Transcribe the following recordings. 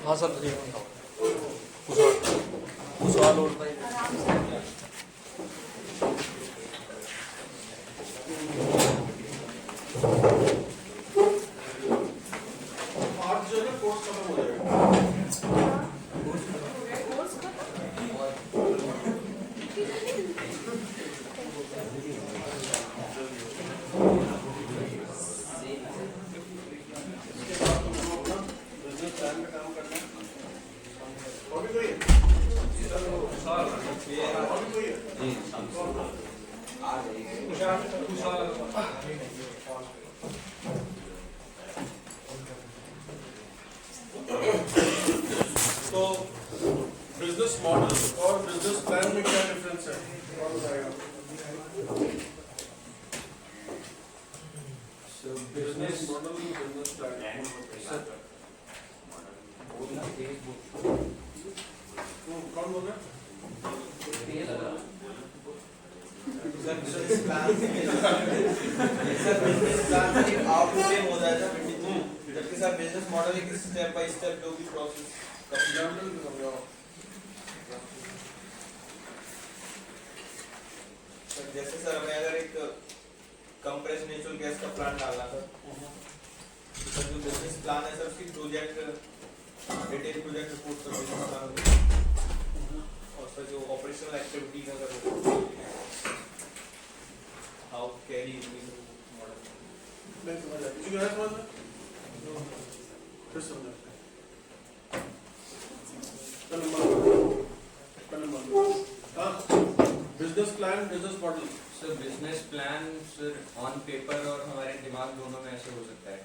हाँ sir Kushwaha load भाई आज जो है ना कोर्स खत्म हो जाएगा। तो बिजनेस मॉडल और बिजनेस प्लान में क्या डिफरेंस है? कौन बताएगा? बिजनेस मॉडल बिजनेस प्लान कौन बोल रहा है? बिजनेस प्लान आप सेम हो जाएगा, जबकि सर बिजनेस मॉडल एक स्टेप बाय स्टेप जो भी प्रोसेस एग्जांपल समझाओ। जैसे सर हमें अगर एक कंप्रेस नेचुरल गैस का प्लांट डालना था, तो जो बिजनेस प्लान है सर उसकी प्रोजेक्ट डिटेल प्रोजेक्ट रिपोर्ट का बिजनेस प्लान, और सर जो ऑपरेशनल एक्टिविटीज है सर हाउ कैरी मॉडल नहीं समझ आया, किसी को है समझ में? फिर समझा। Business plan business model sir business plan sir on paper और हमारे दिमाग दोनों में ऐसे हो सकता है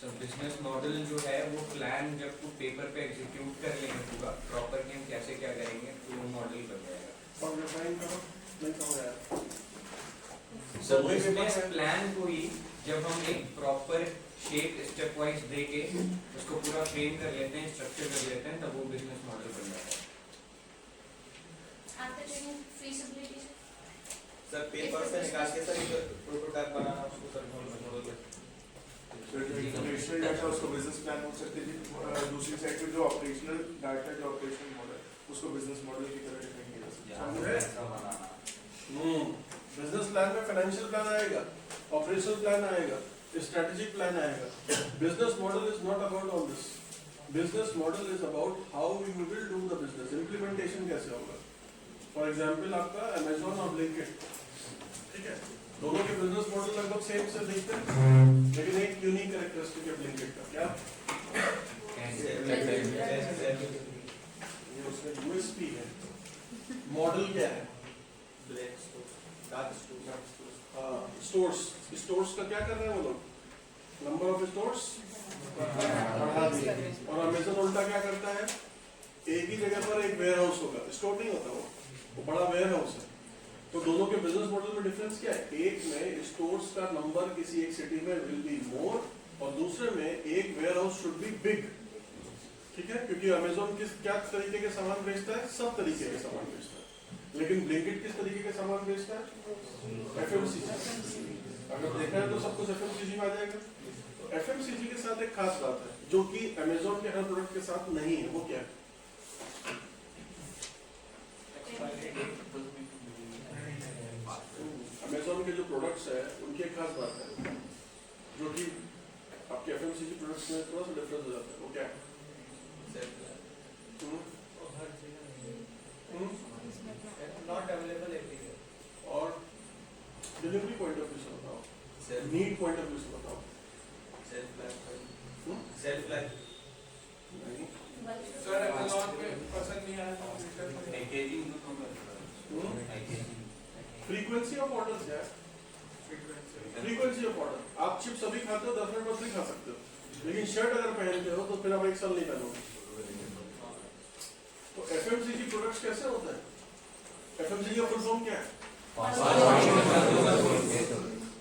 सर। बिजनेस मॉडल जो है वो प्लान जब वो पेपर पे एग्जीक्यूट कर लेंगे पूरा प्रॉपर कि हम कैसे क्या करेंगे तो वो मॉडल बन जाएगा। और डिफाइन करो, नहीं समझ आया। सर बिजनेस प्लान को ही जब हम एक प्रॉपर शेप स्टेप वाइज देके उसको पूरा फ्रेम कर लेते हैं, स्ट्रक्चर कर लेते हैं, तब वो बिजनेस मॉडल बन जाता है। सर पेपर से निकाल के सर एक प्रोटोटाइप बनाना, उसको सर मॉडल ऑपरेशनल डाटा उसको बिजनेस प्लान हो सकते हैं। दूसरी साइड पे जो ऑपरेशनल डाटा जो ऑपरेशनल मॉडल उसको बिजनेस मॉडल की तरह डिफाइन किया जा सकता है। बिजनेस प्लान में फाइनेंशियल प्लान आएगा, ऑपरेशनल प्लान आएगा, स्ट्रेटेजिक प्लान आएगा। Business model is not about all this. Business model is about how you will do the business, implementation कैसे होगा। फॉर एग्जाम्पल आपका अमेजोन और ब्लिंकिट, ठीक है, दोनों के बिजनेस मॉडल लगभग सेम से दिखते हैं, लेकिन एक यूनिक कैरेक्टरिस्टिक है ब्लिंकिट का, क्या? ये उसका यूएसपी है। मॉडल क्या है? स्टोर्स। स्टोर्स का क्या कर रहे हैं वो लोग? नंबर ऑफ स्टोर्स बढ़ा दिए। और अमेजन उल्टा क्या करता है? एक ही जगह पर एक वेयर हाउस होगा, स्टोर नहीं होता वो बड़ा वेयर हाउस है। तो दोनों के बिजनेस मॉडल में डिफरेंस क्या है? एक में स्टोर्स का नंबर किसी एक सिटी में विल बी मोर, और दूसरे में एक warehouse should be big, ठीक है, क्योंकि अमेजोन किस क्या तरीके के सामान बेचता है? सब तरीके के सामान बेचता है। लेकिन ब्लिंकिट किस तरीके के सामान बेचता है? एफएमसीजी। अगर देखा है तो सब कुछ एफएमसीजी में आ जाएगा। एफएमसीजी के साथ एक खास बात है जो कि अमेजोन के हर प्रोडक्ट के साथ नहीं है, वो क्या है? अमेजोन के जो प्रोडक्ट्स है उनकी एक खास बात है जो कि आपके एफएमसीजी प्रोडक्ट्स में थोड़ा सा डिफरेंस हो जाता है, वो क्या है? Not available everywhere. और डिलीवरी पॉइंट ऑफ व्यू से बताओ, नीड पॉइंट ऑफ व्यू से बताओ। सेल्फ लाइफ नहीं, सर अमेज़न पे पसंद नहीं आया तो फ्रीक्वेंसी ऑफ ऑर्डर क्या है? Frequency of order. आप चिप्स अभी खाते हो, 10 मिनट में नहीं खा सकते हो, लेकिन शर्ट अगर पहनते हो तो फिर आप एक साल नहीं पहनोगे। तो एफएमसीजी प्रोडक्ट्स कैसे होते हैं? एफएमसीजी का फुल फॉर्म क्या है?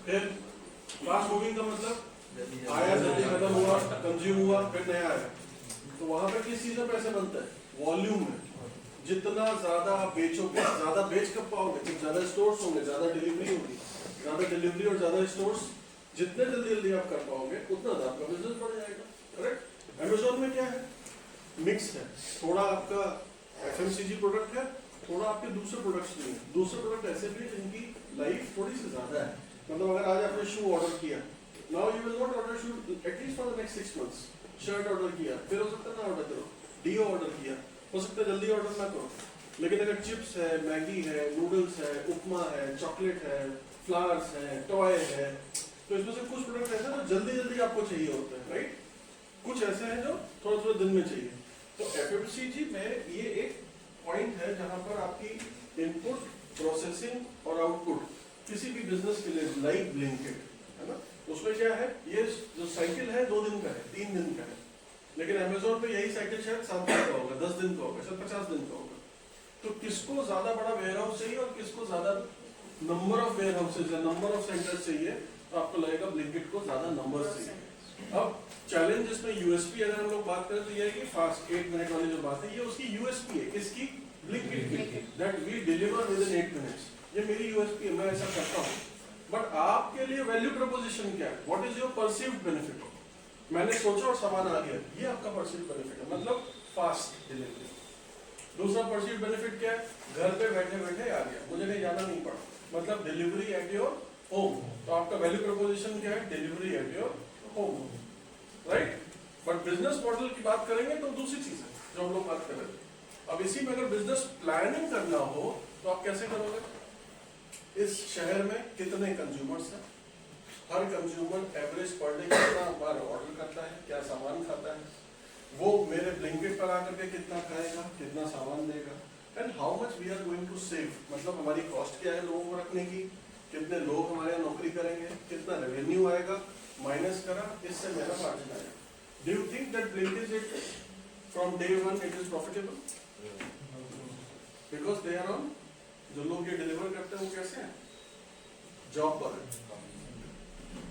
फिर फास्ट मूविंग का मतलब आया, जल्दी खत्म हुआ, कंज्यूम हुआ, फिर नया आया। तो वहां पे किस चीज में पैसे बनते हैं? वॉल्यूम में। जितना ज्यादा आप बेचोगे, ज्यादा बेच कब पाओगे? जब ज्यादा स्टोर्स होंगे, ज्यादा डिलीवरी होगी। ज्यादा डिलीवरी और ज्यादा स्टोर्स जितने जल्दी जल्दी आप कर पाओगे उतना ज्यादा आपका बिजनेस बढ़ जाएगा। करेक्ट? अमेज़न में क्या है? मिक्स है, थोड़ा आपका FMCG प्रोडक्ट है, थोड़ा आपके दूसरे प्रोडक्ट्स भी हैं। दूसरे प्रोडक्ट ऐसे भी हैं जिनकी लाइफ थोड़ी सी ज्यादा है। मतलब अगर आज आपने शू ऑर्डर किया, now you will not order shoe at least for the next 6 months। Shirt order किया, फिर हो सकता है ना ऑर्डर करो। डीओ ऑर्डर किया, हो सकता है जल्दी ऑर्डर ना करो। लेकिन अगर चिप्स है, मैगी है, नूडल्स है, उपमा है, चॉकलेट है, फ्लावर्स है, टॉय है, तो इसमें से कुछ प्रोडक्ट ऐसे हैं जो जल्दी जल्दी आपको चाहिए होते हैं, राइट? कुछ ऐसे हैं जो थोड़ा थोड़ा दिन में चाहिए। तो FMCG में ये एक पॉइंट है जहां पर आपकी इनपुट, प्रोसेसिंग और आउटपुट किसी भी बिजनेस के लिए लाइक ब्लिंकिट है ना, उसमें क्या है, ये जो साइकिल है 2 दिन का है, 3 दिन का है। लेकिन अमेजोन पे यही साइकिल शायद 7 दिन का होगा, 10 दिन का होगा, शायद 50 दिन का होगा। तो किसको ज्यादा बड़ा वेयर हाउस चाहिए और किसको ज्यादा नंबर ऑफ वेयर हाउसेज या नंबर ऑफ सेंटर्स चाहिए, तो आपको लगेगा ब्लिंकिट को ज्यादा नंबर चाहिए। अब चैलेंज इसमें यूएसपी अगर हम लोग बात करें तो ये है कि फास्ट 8 मिनट वाली जो बात है, ये उसकी यूएसपी है। किसकी? ब्लिंकिट की, that we deliver within 8 minutes। ये मेरी यूएसपी है, मैं ऐसा करता हूँ। बट आपके लिए वैल्यू प्रपोजिशन क्या है? What is your perceived benefit? मैंने सोचा और सामान आ गया, ये आपका परसीव्ड बेनिफिट है, मतलब फास्ट डिलीवरी। दूसरा परसीव्ड बेनिफिट क्या है? घर पे बैठे बैठे आ गया, मुझे कहीं जाना नहीं पड़ा, मतलब डिलीवरी एट योर होम। तो आपका वैल्यू प्रपोजिशन क्या है? Delivery at your home, right? But business model की बात करेंगे तो दूसरी चीज है जो हम लोग बात कर रहे थे। अब इसी में अगर बिजनेस प्लानिंग करना हो तो आप कैसे करोगे? इस शहर में कितने कंज्यूमर्स हैं, हर कंज्यूमर एवरेज पर डे कितना बार ऑर्डर करता है, क्या सामान खाता है, वो मेरे ब्लिंकिट पर आकर के कितना खाएगा, कितना सामान देगा, and how much we are going to save. मतलब हमारी कॉस्ट क्या है लोगों को रखने की, कितने लोग हमारे यहाँ नौकरी करेंगे, कितना रेवेन्यू आएगा, माइनस करा, इससे मेरा मार्जिन आएगा। Do you think that Blinkit it from day 1 it is profitable? Because they are on, जो लोग ये डिलीवर करते हैं वो कैसे हैं? जॉब पर है,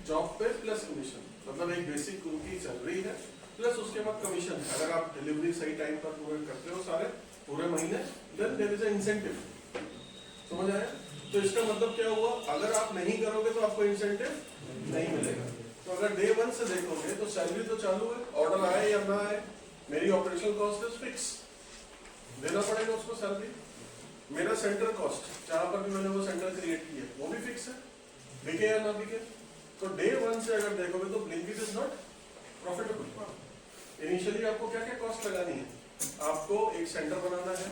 जॉब पे प्लस कमीशन, मतलब एक बेसिक उनकी सैलरी है प्लस उसके बाद कमीशन। अगर आप डिलीवरी सही टाइम पर पूरे करते हो सारे पूरे महीने, then there is a incentive. समझ आया? तो इसका मतलब क्या हुआ? अगर आप नहीं करोगे तो आपको इंसेंटिव नहीं मिलेगा। तो अगर डे 1 से देखोगे तो सैलरी तो चालू है, ऑर्डर आए या ना आए, मेरी ऑपरेशनल कॉस्ट इज फिक्स, देना पड़ेगा उसको सैलरी। मेरा सेंटर कॉस्ट, जहां पर भी मैंने वो सेंटर क्रिएट किया, वो भी फिक्स है, बिके या ना बिके। तो डे 1 से अगर देखोगे तो Blinkit is not profitable. Initially आपको क्या क्या कॉस्ट लगानी है? आपको एक सेंटर बनाना है,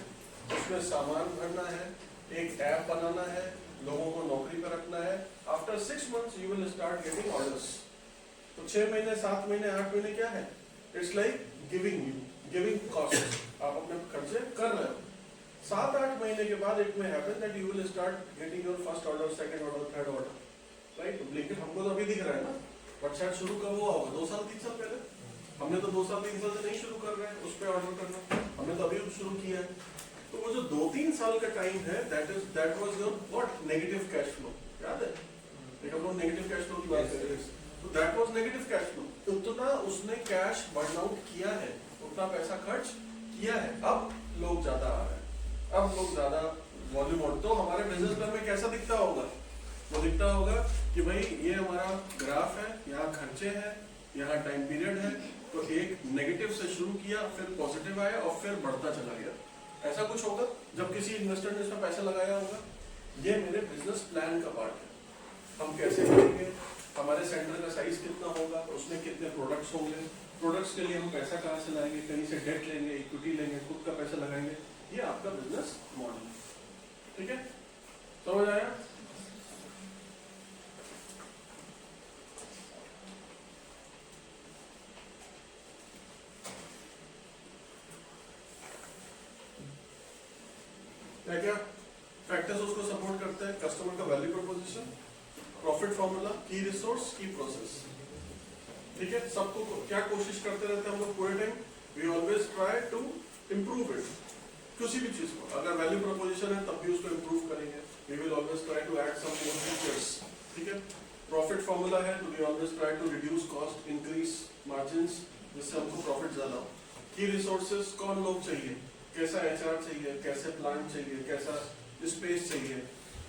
उसमें सामान भरना है, एक ऐप बनाना है, लोगों को नौकरी पर रखना है। After 6 months you will start getting orders. तो 6 महीने, 7 महीने, 8 महीने क्या है? इट्स लाइक गिविंग कॉस्ट, आप अपने खर्चे कर रहे हो। 7-8 महीने के बाद इट में happen that you will start getting your first order, second order, third order, right? Blinkit हमको तो अभी दिख रहा है ना, बट शायद शुरू कब हुआ होगा? 2 साल 3 साल पहले। हमने तो 2 साल 3 साल से नहीं शुरू कर रहे हैं उस पर ऑर्डर करना, हमने तो अभी शुरू किया है। तो वो जो 2-3 साल का टाइम है, that was your what? Negative cash flow. याद है? एक हम लोग नेगेटिव कैश फ्लो की बात कर रहे हैं, तो that was negative cash flow. उतना उसने कैश बर्न आउट किया है, उतना पैसा खर्च किया है। अब लोग ज्यादा आ रहे हैं, अब लोग ज्यादा वॉल्यूम और, तो हमारे बिजनेस प्लान में कैसा दिखता होगा? वो दिखता होगा कि भाई ये हमारा ग्राफ है, यहाँ खर्चे हैं, यहाँ टाइम पीरियड है, तो एक नेगेटिव से शुरू किया, फिर पॉजिटिव आया और फिर बढ़ता चला गया। ऐसा कुछ होगा जब किसी इन्वेस्टर ने इसमें पैसा लगाया होगा। ये मेरे बिजनेस प्लान का पार्ट है। हम कैसे करेंगे, हमारे सेंटर का साइज कितना होगा, उसमें कितने प्रोडक्ट्स होंगे, प्रोडक्ट्स के लिए हम पैसा कहाँ से लाएंगे, कहीं से डेट लेंगे, इक्विटी लेंगे, खुद का पैसा लगाएंगे। ये आपका बिजनेस मॉडल है, ठीक है? समझ आया? क्या फैक्टर्स उसको सपोर्ट करते हैं? कस्टमर का वैल्यू प्रोपोजिशन, प्रॉफिट फॉर्मूला, की रिसोर्स, की प्रोसेस, ठीक है? सबको क्या कोशिश करते रहते हैं हम लोग पूरे time? We always try to improve it, किसी भी चीज को। अगर वैल्यू प्रोपोजिशन है तब भी उसको इम्प्रूव करेंगे। We will always try to add some more features, ठीक है? प्रॉफिट फॉर्मूला है तो we always try to reduce cost, increase margins, जिससे हमको प्रॉफिट ज्यादा हो। की रिसोर्सेज, कौन लोग चाहिए, कैसा HR चाहिए, कैसे प्लांट चाहिए, कैसा स्पेस चाहिए,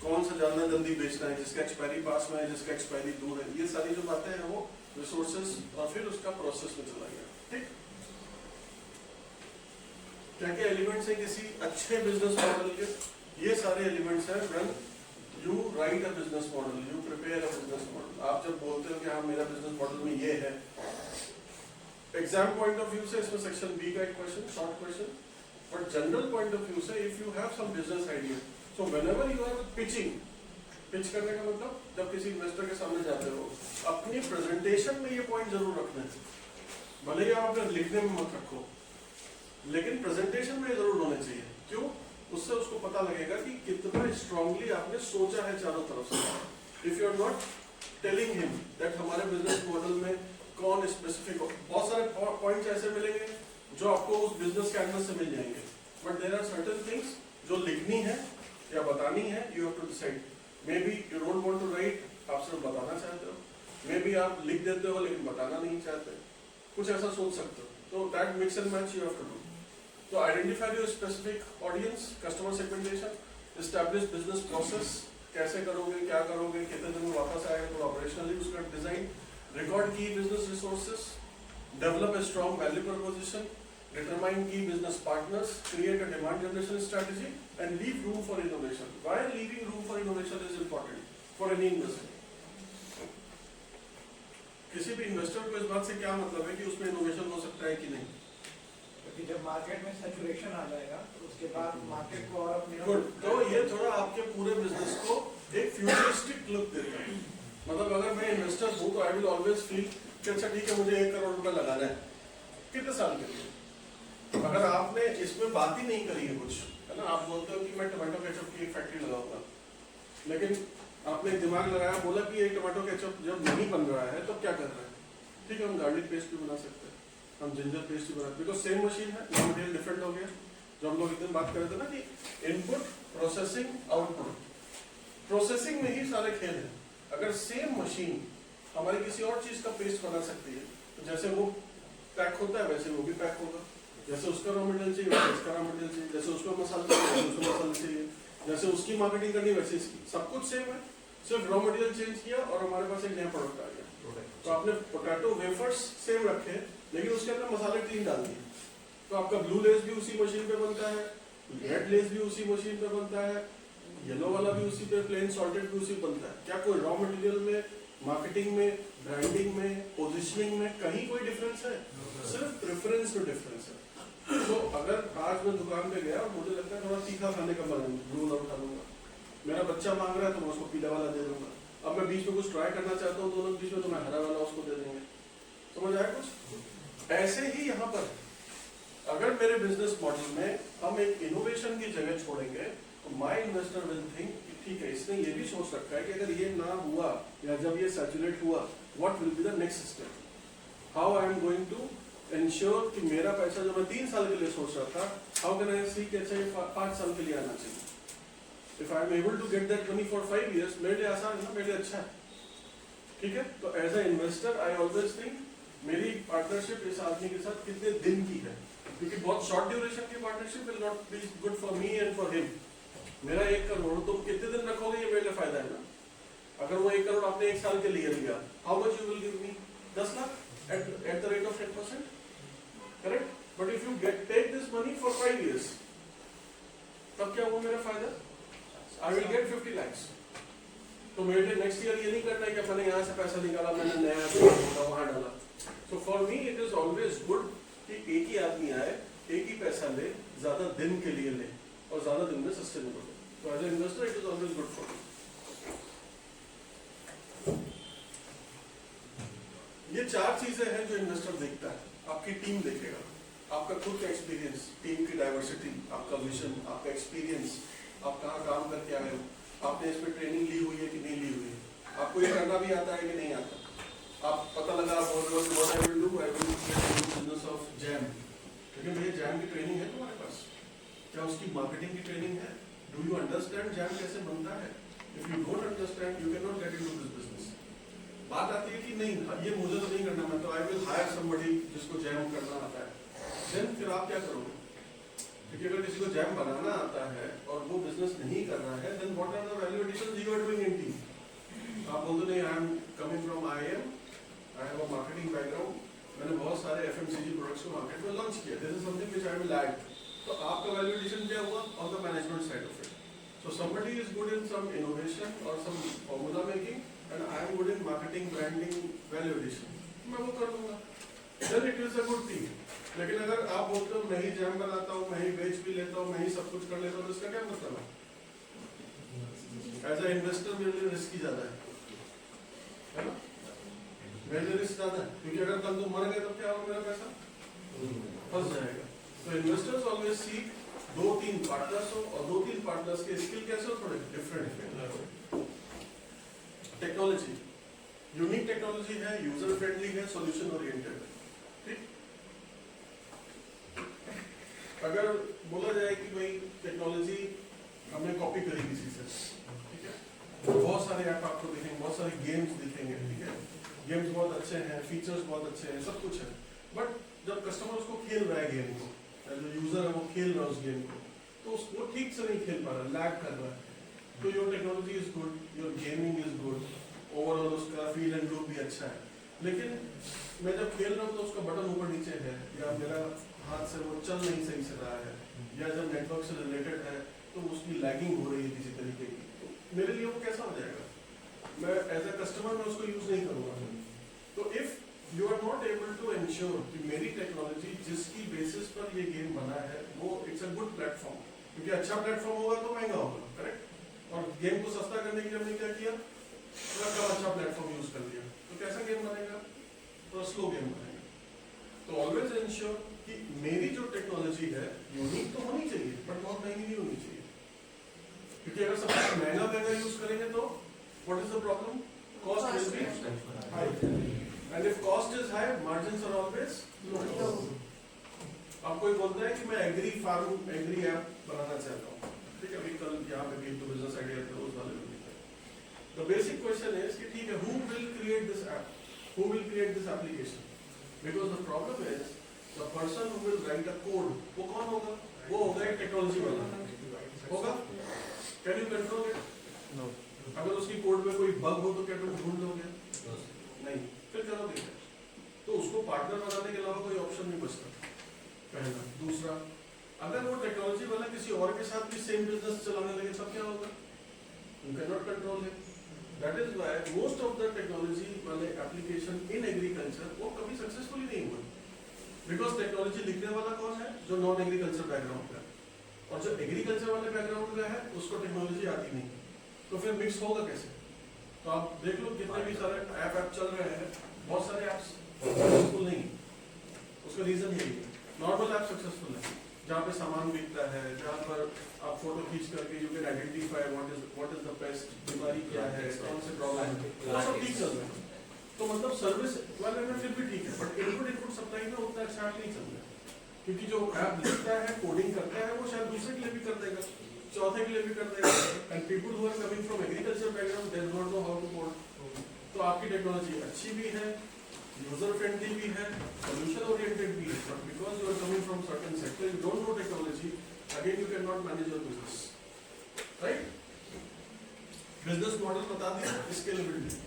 कौन सा जानना जल्दी बेचना है, जिसका एक्सपायरी पास में है, जिसका एक्सपायरी दूर है। ये सारी जो बातें हैं वो रिसोर्सेज और फिर उसका प्रोसेस में चला गया, ठीक? क्या क्या एलिमेंट्स हैं किसी अच्छे बिजनेस मॉडल के? ये सारे एलिमेंट्स हैं when you right a business model, you prepare a business model. आप जब बोलते हो कि हाँ मेरा बिजनेस मॉडल में ये है, एग्जाम पॉइंट ऑफ व्यू से इसमें सेक्शन बी का एक question, short question, but general point of view से if you have some business idea, so whenever you are pitching, pitch करने का मतलब जब किसी इन्वेस्टर के सामने जाते हो, अपनी प्रेजेंटेशन में ये पॉइंट जरूर रखना है। भले ही आप अगर लिखने में मत रखो, लेकिन प्रेजेंटेशन में जरूर होने चाहिए। क्यों? उससे उसको पता लगेगा कि कितना स्ट्रांगली आपने सोचा है चारों तरफ से। If you are not telling him that हमारे बिजनेस मॉडल में कौन स्पेसिफिक, बहुत सारे पॉइंट्स ऐसे मिलेंगे जो आपको उस बिजनेस कैनवस से मिल जाएंगे, but there are certain things जो लिखनी है या बतानी है, you have to decide. Maybe you don't want to write, आप सिर्फ बताना चाहते हो, मे बी आप लिख देते हो लेकिन बताना नहीं चाहते, कुछ ऐसा सोच सकते हो। तो that mix and match you have to do. तो identify your specific audience, customer segmentation, establish business process, कैसे करोगे, क्या करोगे, कितने दिन में वापस आएगा, तो ऑपरेशनली उसका डिजाइन, रिकॉर्ड की business resources, develop a strong value preposition, determine key business partners, create a demand generation strategy, and leave room for innovation. Why leaving room for innovation is important for any investor? किसी भी investor को इस बात से क्या मतलब है कि उसमें इनोवेशन हो सकता है कि नहीं? क्योंकि जब मार्केट में सैचुरेशन आ जाएगा तो उसके बाद मार्केट को और अपने गुड, तो ये थोड़ा आपके पूरे बिजनेस को एक फ्यूचरिस्टिक लुक देता है। मतलब अगर मैं इन्वेस्टर हूँ तो आई विल ऑलवेज फील कि अच्छा ठीक है, मुझे 1 करोड़ रुपए लगाना है, कितने साल के लिए? अगर आपने इसमें बात ही नहीं करी है कुछ, है ना, आप बोलते हो कि मैं टमाटो केचप की एक फैक्ट्री लगाऊंगा, लेकिन आपने दिमाग लगाया, बोला कि ये टमाटो केचप जब नहीं बन रहा है तो क्या कर रहा है? ठीक है, हम गार्लिक पेस्ट भी बना सकते हैं, हम जिंजर पेस्ट भी बना, बिकॉज सेम मशीन है, रॉ मटेरियल डिफरेंट हो गया। जो हम लोग एक दिन बात कर रहे थे ना कि इनपुट, प्रोसेसिंग, आउटपुट, प्रोसेसिंग में ही सारे खेल हैं। अगर सेम मशीन हमारी किसी और चीज का पेस्ट बना सकती है, तो जैसे वो पैक होता है वैसे वो भी पैक होगा, जैसे उसका रॉ मटेरियल चाहिए वैसे इसका रॉ मटेरियल चाहिए, जैसे उसको मसाला चाहिए वैसे उसको मसाला चाहिए, जैसे उसकी मार्केटिंग करनी वैसे इसकी, सब कुछ सेम है, सिर्फ रॉ मटेरियल चेंज किया और हमारे पास एक नया प्रोडक्ट आ गया। तो आपने पोटैटो वेफर्स सेम रखे लेकिन उसके अंदर मसाले 3 डाल दिए, तो आपका ब्लू लेस भी उसी मशीन पे बनता है, रेड लेस भी उसी मशीन पे बनता है, येलो वाला भी उसी पे, प्लेन सॉल्टेड भी उसी पे बनता है। क्या कोई रॉ मटेरियल में, मार्केटिंग में, ब्रांडिंग में, पोजिशनिंग में कहीं कोई डिफरेंस है? सिर्फ प्रेफरेंस में डिफरेंस है। तो अगर आज मैं दुकान पे गया और मुझे लगता है थोड़ा तीखा खाने का मन है, ब्लू ना उठा लूंगा, मेरा बच्चा मांग रहा है तो मैं उसको पीला वाला दे दूंगा, अब मैं बीच में कुछ ट्राई करना चाहता हूँ दोनों बीच में, तो मैं हरा वाला उसको दे देंगे। समझ आया कुछ? ऐसे ही यहाँ पर अगर मेरे बिजनेस मॉडल में हम एक इनोवेशन की जगह छोड़ेंगे तो माय इन्वेस्टर विल थिंक कि ठीक है, इसने ये भी सोच रखा है कि अगर ये ना हुआ या जब ये सैचुरेट हुआ, what will be the next step, how I am going to ensure कि मेरा पैसा जो मैं 3 साल के लिए सोच रहा था, हाउ कैन आई सी कि अच्छा ये 5 साल के लिए आना चाहिए। If I am able to get that money for 5 years, मेरे लिए आसान है, मेरे लिए अच्छा है। ठीक है, तो as a investor I always think मेरी पार्टनरशिप इस आदमी के साथ कितने दिन की है, क्योंकि बहुत शॉर्ट ड्यूरेशन की partnership will not be good for me and for him. मेरा 1 करोड़ तुम कितने दिन रखोगे, ये मेरे लिए फायदा है ना। अगर वो 1 करोड़ आपने 1 साल के लिए लिया, how much you will give me? 10 lakh at the rate of 10%, correct? But if you take this money for 5 years, तब क्या हुआ मेरा फायदा? I will get 50 lakhs. तो मेरे लिए नेक्स्ट ईयर ये नहीं करना है कि मैंने यहाँ से पैसा निकाला, मैंने नया वहाँ डाला। So for me it is always good कि एक ही आदमी आए, एक ही पैसा ले, ज्यादा दिन के लिए ले और ज्यादा दिन में सस्टेनेबल हो। तो as a investor it is always good for me. ये 4 चीजें हैं जो इन्वेस्टर देखता है। आपकी टीम देखेगा, आपका खुद का एक्सपीरियंस, टीम की डाइवर्सिटी, आपका विजन, आपका एक्सपीरियंस, आप कहाँ काम करके आए हो, आपने इस पर ट्रेनिंग ली हुई है कि नहीं ली हुई है, आपको ये करना भी आता है कि नहीं आता। आप पता लगा बोल रहे हो कि what I will do, I will do business of jam, लेकिन भैया जैम की ट्रेनिंग है तुम्हारे पास? क्या उसकी मार्केटिंग की ट्रेनिंग है? डू यू अंडरस्टैंड जैम कैसे बनता है? If you don't understand you can not get into this business. बात आती है कि नहीं ये मुझे तो नहीं करना, मैं तो आई विल हायर समबडी जिसको जैम करना आता है। देन फिर आप क्या करोगे? क्योंकि अगर किसी को जैम बनाना आता है और वो बिजनेस नहीं कर रहा है, then what are the value additions you are doing in team? आप बोलते नहीं, I am coming from IIM, I have a marketing background, मैंने बहुत सारे FMCG प्रोडक्ट्स को मार्केट में लॉन्च किया, this is something which I will add. तो आपका वैल्यू एडिशन क्या हुआ on the management side of it. So somebody is good in some innovation or some formula making and I am good in marketing, branding, value addition. मैं वो कर दूंगा. Then it is a good team. लेकिन अगर आप बोलते हो मैं ही जैम बनाता हूँ, मैं ही बेच भी लेता हूँ, मैं ही सब कुछ कर लेता हूँ, तो इसका क्या मतलब है? As a investor मेरे लिए रिस्क ही ज्यादा है ना? मेरे लिए रिस्क ज्यादा है, क्योंकि अगर कल तुम मर गए तो क्या होगा, मेरा पैसा फंस जाएगा. तो इन्वेस्टर्स ऑलवेज सीक 2-3 पार्टनर्स हो और 2-3 पार्टनर्स के स्किल कैसे हो, थोड़े डिफरेंट. टेक्नोलॉजी यूनिक टेक्नोलॉजी है, यूजर फ्रेंडली है, सॉल्यूशन ओरिएंटेड. ठीक. अगर बोला जाए कि भाई टेक्नोलॉजी हमने कॉपी करी किसी से, ठीक है, बहुत सारे ऐप आपको दिखेंगे, बहुत सारे गेम्स दिखेंगे, ठीक है, गेम्स बहुत अच्छे हैं, फीचर्स बहुत अच्छे हैं, सब कुछ है, बट जब कस्टमर उसको खेल रहा है गेम को, जो यूजर है वो खेल रहा है उस गेम को, तो वो ठीक से नहीं खेल पा रहा, लैग कर रहा है. तो your technology is good, your gaming is good, overall उसका फील एंड लुक भी अच्छा है, लेकिन मैं जब खेल रहा हूँ तो उसका बटन ऊपर नीचे है, या मेरा हाथ से वो चल नहीं सही से रहा है, या जब नेटवर्क से रिलेटेड है तो उसकी लैगिंग हो रही है किसी तरीके की, तो मेरे लिए वो कैसा हो जाएगा? मैं एज ए कस्टमर मैं उसको यूज नहीं करूँगा. तो if you are not able to ensure कि मेरी टेक्नोलॉजी जिसकी बेसिस पर ये गेम बना है वो इट्स अ गुड प्लेटफॉर्म, क्योंकि अच्छा प्लेटफॉर्म होगा तो महंगा होगा, करेक्ट. और गेम को सस्ता करने के लिए हमने क्या किया, कम अच्छा प्लेटफॉर्म यूज कर लिया, तो कैसा गेम बनेगा? तो स्लो गेम बनेगा. तो ऑलवेज एंश्योर कि मेरी जो टेक्नोलॉजी है यूनिक तो होनी चाहिए, बट बहुत महंगी नहीं होनी चाहिए, क्योंकि अगर सब कुछ महंगा यूज करेंगे तो what is the problem? Cost will be high. And if cost is high, margins are always low. अब कोई बोलता है कि मैं एग्री फार्म एग्री ऐप बनाना चाहता हूँ, ठीक है, अभी कल यहाँ पे भी तो बिजनेस आइडिया थे उस वाले में. The basic question is कि ठीक है, who will create this app? Who will create this application? Because the problem is the person who will write a code, वो कौन होगा? वो होगा एक टेक्नोलॉजी वाला होगा. Can you control it? No. अगर उसकी कोड में कोई बग हो तो क्या तुम ढूंढ लोगे? नहीं. फिर करोगे, तो उसको पार्टनर बनाने के अलावा कोई ऑप्शन नहीं बचता, पहला. दूसरा, अगर वो टेक्नोलॉजी वाला किसी और के साथ भी सेम बिजनेस चलाने लगे तब क्या होगा? You can not control it. That is why most of the technology वाले एप्लीकेशन इन एग्रीकल्चर वो कभी सक्सेसफुली नहीं हुए, बिकॉज टेक्नोलॉजी लिखने वाला कौन है? जो नॉन एग्रीकल्चर बैकग्राउंड का है, और जो एग्रीकल्चर वाले बैकग्राउंड का है उसको टेक्नोलॉजी आती नहीं, तो फिर मिक्स होगा कैसे? तो आप देख लो कितने भी सारे ऐप चल रहे हैं, बहुत सारे ऐप्स सक्सेसफुल नहीं. उसका रीजन यही है, नॉर्मल ऐप सक्सेसफुल है जहाँ पे सामान बिकता है, जहाँ पर आप फोटो खींच करके you can identify what is the best, बीमारी क्या है, कौन से प्रॉब्लम है, वो सब ठीक चल रहा है. तो मतलब सर्विस वाले में फिर भी ठीक है, बट इनपुट सप्लाई में उतना अच्छा ऐप नहीं चल रहा है, क्योंकि जो ऐप लिखता है, कोडिंग करता है, वो शायद दूसरे के लिए भी कर देगा, चौथे के लिए भी कर देगा, and people who are coming from agriculture background they do not know how to code. तो आपकी टेक्नोलॉजी अच्छी भी है, यूजर फ्रेंडली भी है, सॉल्यूशन ओरिएंटेड भी है, but because you are coming from certain sector, you don't know technology, again you can not manage your business, right. Business model बता दिया, scalability.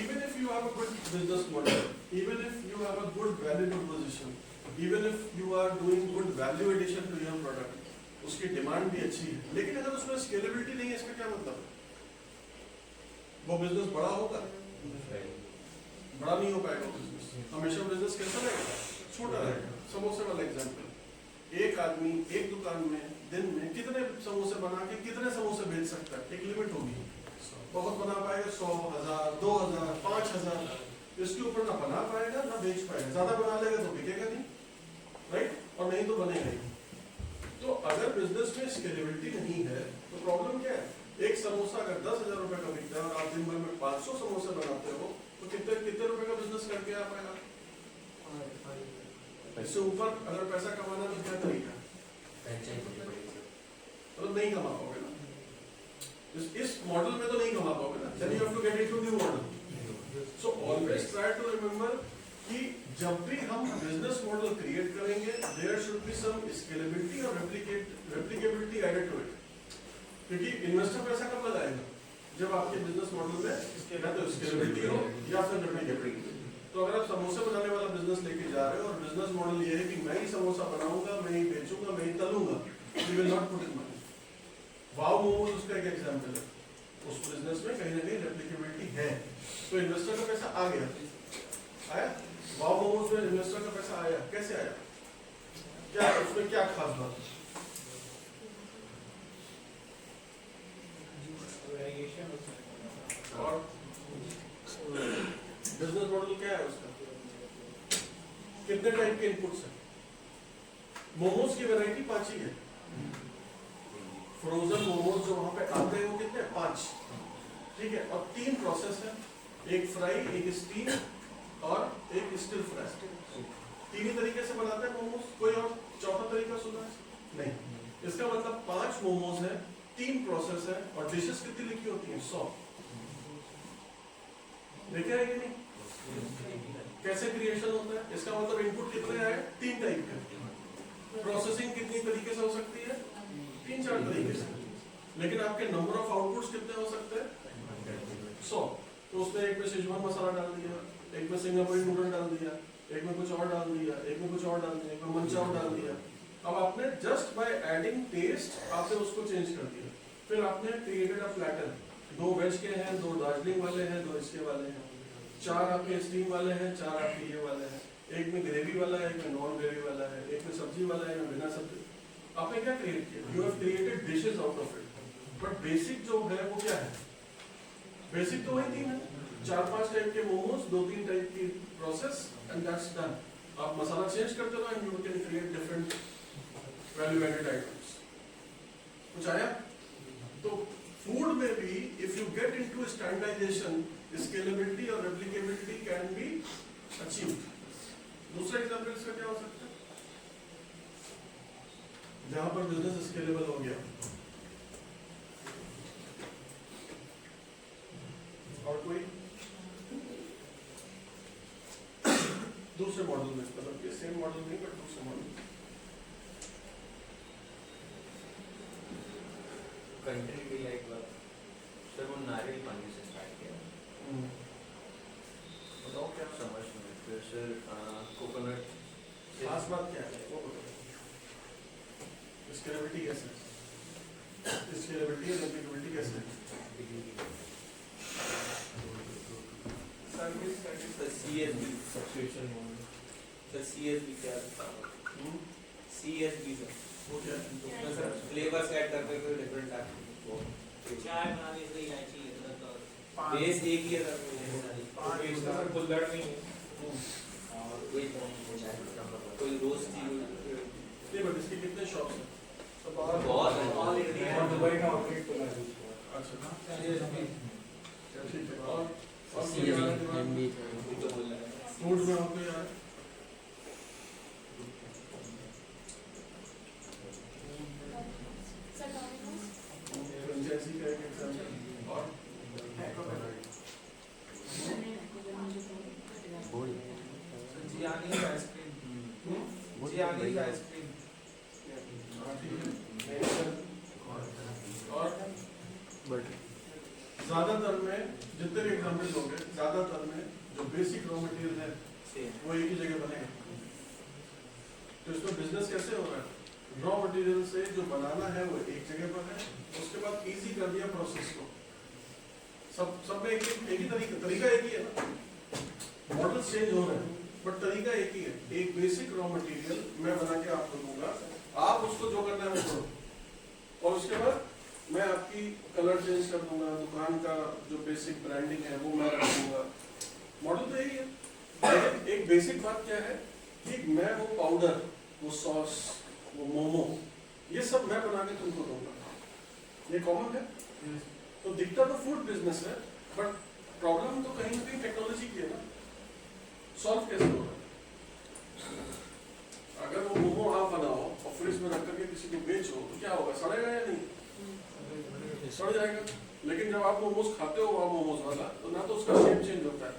Even if you have a good business model, even if you have a good value proposition, even if you are doing good value addition to your product, उसकी demand भी अच्छी है, लेकिन अगर उसमें scalability नहीं है, इसका क्या मतलब? वो बिजनेस बड़ा होगा? बड़ा नहीं हो पाएगा बिजनेस. हमेशा बिजनेस कैसा रहेगा? छोटा रहेगा. समोसे वाला एग्जांपल, एक आदमी एक दुकान में दिन में कितने समोसे बना के कितने समोसे बेच सकता है? एक लिमिट होगी. बहुत बना पाएगा 100, 1000, 2000, 5000, इसके ऊपर ना बना पाएगा ना बेच पाएगा. ज्यादा बना लेगा तो बिकेगा नहीं, राइट, और नहीं तो बनेगा ही. तो अगर बिजनेस में स्केलेबिलिटी नहीं है तो प्रॉब्लम क्या है? एक समोसा अगर 10,000 रुपए का बिकता है और आप दिन भर में 500 समोसे बनाते हो तो कितने रुपए का बिजनेस करके आ पाएगा? इससे ऊपर अगर पैसा कमाना तो क्या तरीका? मतलब नहीं कमा पाओगे ना, इस मॉडल में तो नहीं कमा पाओगे ना. Then you have to get into new model. So always try to remember कि जब भी हम बिजनेस मॉडल क्रिएट करेंगे there should be some scalability और रेप्लिकेबिलिटी एडेड टू इट. क्योंकि इन्वेस्टर पैसा कब लगाएगा? जब आपके बिजनेस मॉडल में या तो स्केलेबिलिटी हो या फिर रेप्लिकेबिलिटी. तो अगर आप समोसे बनाने वाला बिजनेस बिजनेस लेके जा रहे हो और बिजनेस मॉडल ये है कि मैं ही समोसा बनाऊंगा, मैं ही बेचूंगा, मैं ही तलूंगा, you will not put in money. Wow momos उसका एक एग्जांपल है। उस बिजनेस में कहीं ना कहीं रेप्लिकेबिलिटी है, तो इन्वेस्टर का पैसा आ गया, आया। वाव मोमोज में इन्वेस्टर का पैसा आया, कैसे आया, क्या उसमें क्या खास बात है? और बिजनेस मॉडल क्या है उसका, कितने टाइप के इनपुट्स हैं? मोमोज की वैरायटी 5 ही है। फ्रोजन मोमोज जो वहां पे आते हैं वो कितने, 5, ठीक है। और 3 प्रोसेस है, एक फ्राई, एक स्टीम और एक स्टिल फ्राई। 3 ही तरीके से बनाते हैं मोमोज, कोई और चौथा तरीका सुना है नहीं। इसका मतलब 5 मोमोज है, 3 प्रोसेस है, और डिशेस कितनी लिखी होती है, 100। देखा है कि नहीं कैसे क्रिएशन होता है? इसका मतलब इनपुट कितने आए, 3 टाइप के। प्रोसेसिंग कितनी तरीके से हो सकती है, 3-4 तरीके से। लेकिन आपके नंबर ऑफ आउटपुट्स कितने हो सकते हैं, 100। तो उसने एक में शेजवान मसाला डाल दिया, एक में सिंगापुरी नूडल डाल दिया, एक में कुछ और डाल दिया, एक में कुछ और डाल दिया, एक में मंचाओ डाल दिया। अब आपने जस्ट बाय एडिंग टेस्ट आपने उसको चेंज कर दिया। फिर आपने क्रिएटेड अ प्लेटर, 2 वेज के हैं, 2 दार्जिलिंग वाले हैं, 2 इसके वाले हैं, 4 आपके स्टीम वाले हैं, 4 आपके ये वाले हैं, एक में ग्रेवी वाला है, एक में नॉन ग्रेवी वाला है, एक में सब्जी वाला है, एक में बिना सब्जी। आपने क्या क्रिएट किया, you have created dishes out of it. But basic जो है वो क्या है, बेसिक तो वही 3 है, 4-5 टाइप के मोमोज, 2-3 टाइप की प्रोसेस, एंड दैट्स डन। आप मसाला चेंज करते रहो and you can create different value added items. कुछ आया? तो फूड में भी if you get into standardisation, scalability और रेप्लिकेबिलिटी कैन बी अचीव्ड। दूसरा एग्जांपल इसका क्या हो सकता है, जहां पर बिजनेस स्केलेबल हो गया। और कोई दूसरे मॉडल में, मतलब ये सेम मॉडल नहीं बट दूसरे मॉडल। कंट्री भी लाइक सर वो नारियल पानी से स्टार्ट किया, बताओ क्या समझ में। फिर सर कोकोनट खास बात क्या है वो बताओ। स्केलेबिलिटी कैसे है, स्केलेबिलिटी और रेप्लिकेबिलिटी कैसे है? CSV substitution model, sir CSV क्या है? CSV सर वो क्या है? उसमें सर फ्लेवर्स ऐड करके कोई डिफरेंट टाइप चाय बनाने के लिए इलायची अदरक और बेस एक ही है सर, इसका सर कुल्हड़ नहीं है, और कोई रोस्ट नहीं बट इसके कितने शॉप्स हैं? तो बहुत बहुत है। ऑल इंडिया और दुबई का आउटलेट खुला है। अच्छा CSV ठीक है। और तो बोल रहा है फूड में आपको यार फ्रेंचाइजी का एक एग्जांपल। और जियानी आइसक्रीम, जियानी आइसक्रीम। हाँ, ठीक है। और ज्यादातर में जितने भी एग्जाम्पल होंगे, ज्यादातर में जो बेसिक रॉ मटेरियल है वो एक ही जगह बनेगा। तो इसमें बिजनेस कैसे हो रहा है, रॉ मटेरियल से जो बनाना है वो एक जगह पर है, उसके बाद इजी कर दिया प्रोसेस को। सब में एक ही तरीका एक ही है ना, मॉडल चेंज हो रहे हैं बट तरीका एक ही है। एक बेसिक रॉ मटेरियल मैं बना के आपको दूंगा, आप उसको जो करना है वो करो, और उसके बाद मैं आपकी कलर चेंज कर दूंगा, दुकान का जो बेसिक ब्रांडिंग है वो मैं रख दूंगा। मॉडल तो यही है, लेकिन एक बेसिक बात क्या है कि मैं वो पाउडर, वो सॉस, वो मोमो, ये सब मैं बना के तुमको दूंगा। ये कॉमन है। तो दिखता तो फूड बिजनेस है बट प्रॉब्लम तो कहीं ना कहीं टेक्नोलॉजी की है ना। सॉल्व कैसे हो रहा है? अगर वो मोमो आप बनाओ और फ्रिज में रख करके किसी को बेचो तो क्या होगा, सड़ेगा या नहीं? सड़ जाएगा। लेकिन जब आप मोमोज खाते हो वहाँ मोमोज वाला, तो ना तो उसका शेप चेंज होता है,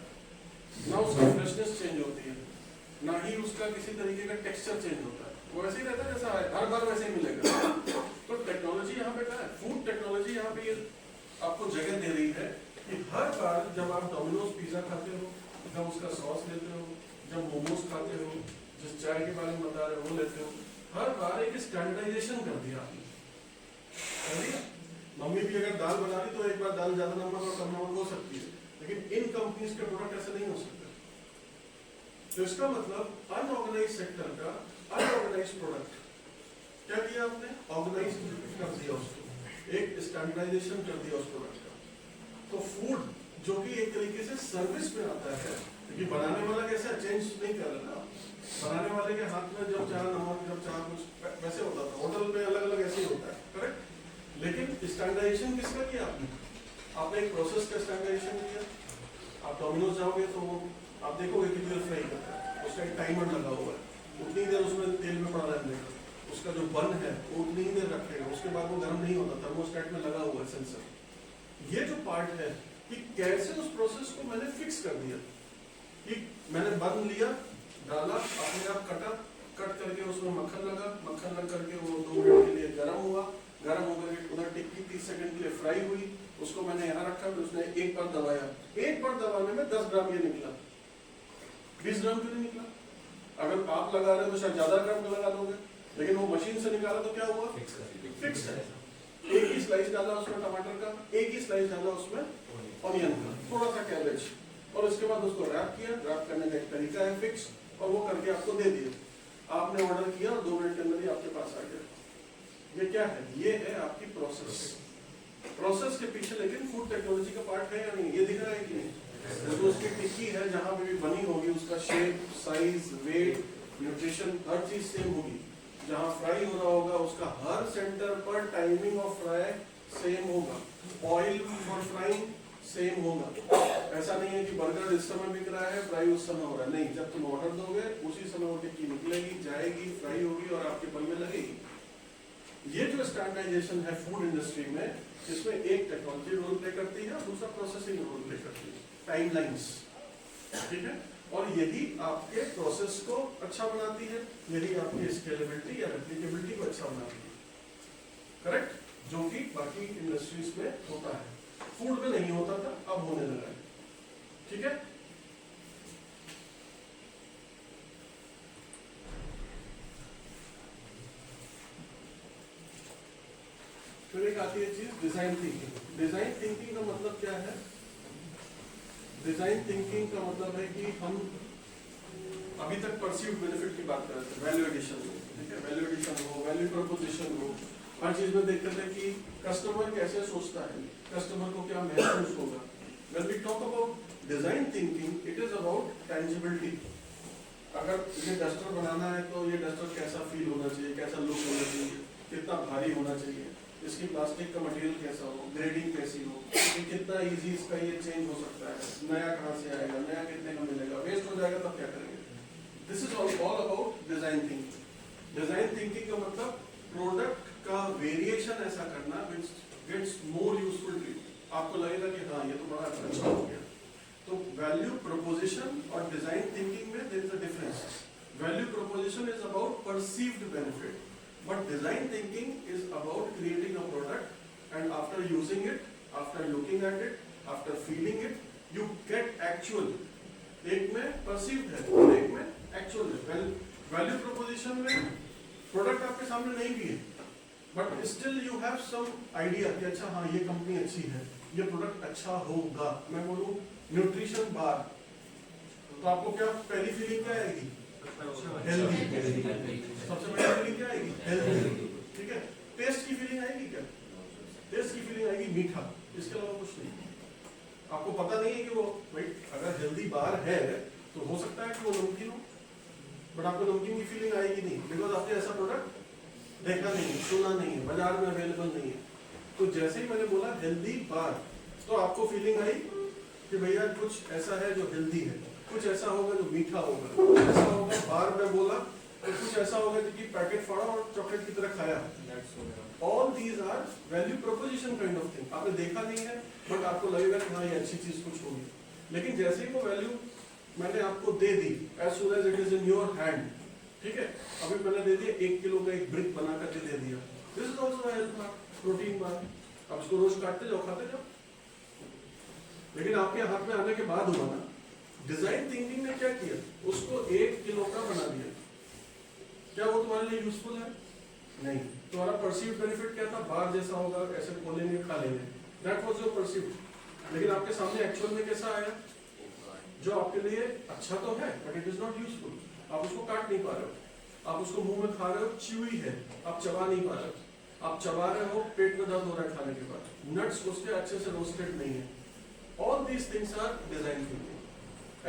ना उसकी फ्रेशनेस चेंज होती है, ना ही उसका किसी तरीके का टेक्सचर चेंज होता है। वो वैसे ही रहता है जैसा है, हर बार वैसे ही मिलेगा। तो टेक्नोलॉजी यहाँ पे क्या है, फूड टेक्नोलॉजी यहाँ पे आपको जगह दे रही है कि हर बार जब आप डोमिनोज पिज्जा खाते हो, जब उसका सॉस लेते हो, जब मोमोज खाते हो, जिस चाय के बारे में बता रहे हो वो लेते हो, हर बार एक स्टैंडर्डाइजेशन कर दिया आपने, कर दिया। मम्मी भी अगर दाल बना रही तो एक बार दाल ज्यादा नमक और कम नमक हो सकती है, लेकिन इन कंपनीज के प्रोडक्ट ऐसे नहीं हो सकते। तो इसका मतलब अनऑर्गेनाइज सेक्टर का अनऑर्गेनाइज प्रोडक्ट क्या किया आपने, ऑर्गेनाइज कर दिया उसको, एक स्टैंडर्डाइजेशन कर दिया उस प्रोडक्ट का। तो फूड जो कि एक तरीके से सर्विस में आता है, क्योंकि बनाने वाला कैसा चेंज नहीं कर रहा ना, बनाने वाले के हाथ में जब चाह नमक जब चाह कुछ वैसे होता था, होटल में अलग अलग ऐसे ही होता है, करेक्ट। लेकिन स्टैंडर्डाइजेशन किसका किया आपने, आपने एक प्रोसेस का स्टैंडर्डाइजेशन किया। आप डोमिनोज जाओगे तो वो आप देखोगे कितनी देर फ्राई करता है, उसका एक टाइमर लगा हुआ है, उतनी देर उसमें तेल में पड़ा रहने का, उसका जो बन है वो उतनी ही देर रखेगा, उसके बाद वो गर्म नहीं होता, थर्मोस्टेट में लगा हुआ है सेंसर। ये जो पार्ट है कि कैसे उस प्रोसेस को मैंने फिक्स कर दिया, कि मैंने बन लिया, डाला, अपने आप कट करके उसमें मक्खन लगा, मक्खन लग करके वो 2 मिनट के लिए गर्म हुआ, गर्म होकर के उधर टिक्की 30 सेकंड के लिए फ्राई हुई, उसको मैंने यहाँ रखा, फिर उसने एक बार दबाया, एक बार दबाने में 10 ग्राम ये निकला, 20 ग्राम क्यों नहीं निकला? अगर आप लगा रहे हो तो शायद ज्यादा ग्राम का लगा दोगे, लेकिन वो मशीन से निकाला तो क्या हुआ, फिक्स है। एक ही स्लाइस डाला उसमें टमाटर का, एक ही स्लाइस डाला उसमें ऑनियन का, थोड़ा सा कैबेज, और उसके बाद उसको रैप किया, रैप करने का एक तरीका है फिक्स, और वो करके आपको दे दिया। आपने ऑर्डर किया और 2 मिनट के अंदर ही आपके पास आ गया। ये क्या है, ये है आपकी प्रोसेस। प्रोसेस के पीछे लेकिन फूड टेक्नोलॉजी का पार्ट है या नहीं, ये दिख रहा है कि नहीं। तो उसकी टिक्की है, जहां पे भी बनी होगी उसका शेप, साइज, वेट, न्यूट्रिशन हर चीज सेम होगी। जहां फ्राई हो रहा होगा उसका हर सेंटर पर टाइमिंग ऑफ फ्राई सेम होगा, ऑयल फॉर फ्राइंग सेम होगा। ऐसा नहीं है कि बर्गर इस समय बिक रहा है, फ्राई उस समय हो रहा है, नहीं। जब तुम ऑर्डर दोगे उसी समय वो टिक्की निकलेगी, जाएगी, फ्राई होगी और आपके बल में लगेगी। ये जो स्टैंडर्डाइजेशन है फूड इंडस्ट्री में, इसमें एक टेक्नोलॉजी रोल प्ले करती है और दूसरा प्रोसेसिंग रोल प्ले करती है, टाइमलाइंस, ठीक है। और यही आपके प्रोसेस को अच्छा बनाती है, यही आपकी स्केलेबिलिटी या रेप्लिकेबिलिटी को अच्छा बनाती है, करेक्ट, जो कि बाकी इंडस्ट्रीज में होता है, फूड में नहीं होता था, अब होने लगा है, ठीक है। फिर एक आती है चीज डिजाइन थिंकिंग। डिजाइन थिंकिंग का मतलब क्या है, डिजाइन थिंकिंग का मतलब है कि हम अभी तक परसीव्ड बेनिफिट की बात कर रहे थे, वैल्यू एडिशन हो, ठीक है, वैल्यू एडिशन हो, वैल्यू प्रोपोजिशन हो, हर चीज में देखते थे कि कस्टमर कैसे सोचता है, कस्टमर को क्या महसूस होगा। When we talk about design thinking, it is about tangibility. अगर ये डस्टर बनाना है तो ये डस्टर कैसा फील होना चाहिए, कैसा लुक होना चाहिए, कितना भारी होना चाहिए, इसकी प्लास्टिक का मटेरियल कैसा हो, ग्रेडिंग कैसी हो, कि कितना इजी इसका ये चेंज हो सकता है, नया कहाँ से आएगा, नया कितने का मिलेगा, वेस्ट हो जाएगा तब क्या करेंगे। This is all about design thinking. Design thinking का मतलब प्रोडक्ट का वेरिएशन ऐसा करना which gets more useful to you, आपको लगेगा कि हाँ ये तो बड़ा अच्छा हो गया। तो वैल्यू प्रोपोजिशन और डिजाइन थिंकिंग में there is a difference. Value proposition is about perceived benefit, but design thinking is about creating a product and after using it, after looking at it, after feeling it, you get actual. एक में perceived है और एक में actual है। Value proposition में product आपके सामने नहीं भी है, but still you have some idea कि अच्छा हाँ ये कंपनी अच्छी है, ये प्रोडक्ट अच्छा होगा। मैं बोलूँ न्यूट्रिशन बार, तो आपको क्या पहली फीलिंग क्या आएगी, हेल्दी। सबसे पहली फीलिंग क्या आएगी, हेल्दी, ठीक है। टेस्ट की फीलिंग आएगी क्या, टेस्ट की फीलिंग आएगी मीठा, इसके अलावा कुछ नहीं। आपको पता नहीं है कि वो भाई अगर हेल्दी बार है तो हो सकता है कि वो नमकीन हो, बट आपको नमकीन की फीलिंग आएगी नहीं, बिकॉज आपने ऐसा प्रोडक्ट देखा नहीं, सुना नहीं है, बाजार में अवेलेबल नहीं है। तो जैसे ही मैंने बोला हेल्दी बार, तो आपको फीलिंग आई कि भैया कुछ ऐसा है जो हेल्दी है, कुछ ऐसा होगा जो मीठा होगा, कुछ ऐसा होगा, बार में बोला तो कुछ ऐसा होगा कि पैकेट फाड़ा और चॉकलेट की तरह खाया। All these are value proposition kind of thing. आपने देखा नहीं है बट आपको लगेगा कि हाँ ये अच्छी चीज कुछ होगी, लेकिन जैसे ही वो वैल्यू मैंने आपको दे दी, as soon as it is in your hand, ठीक है, अभी मैंने दे दिया 1 किलो का एक ब्रिक बना करके दे दिया, this is also health bar, protein bar. अब इसको रोज काटते जाओ, खाते जाओ, लेकिन आपके हाथ में आने के बाद हुआ ना, डिजाइन थिंकिंग ने क्या किया, उसको 1 किलो का बना दिया। क्या वो तुम्हारे लिए यूजफुल है? नहीं। तुम्हारा परसीव्ड बेनिफिट क्या था? बार जैसा होगा, ऐसे खोलेंगे खा लेंगे, दैट वाज योर परसीव्ड। लेकिन आपके सामने एक्चुअल में कैसा आया? जो आपके लिए अच्छा तो है but it is not useful. आप उसको काट नहीं पा रहे हो, आप उसको मुंह में खा रहे हो, च्यूई है, आप चबा नहीं पा रहे हो, आप चबा रहे हो, पेट में दर्द हो रहा है खाने के बाद, नट्स उसके अच्छे से रोस्टेड नहीं है। All these things are design thinking.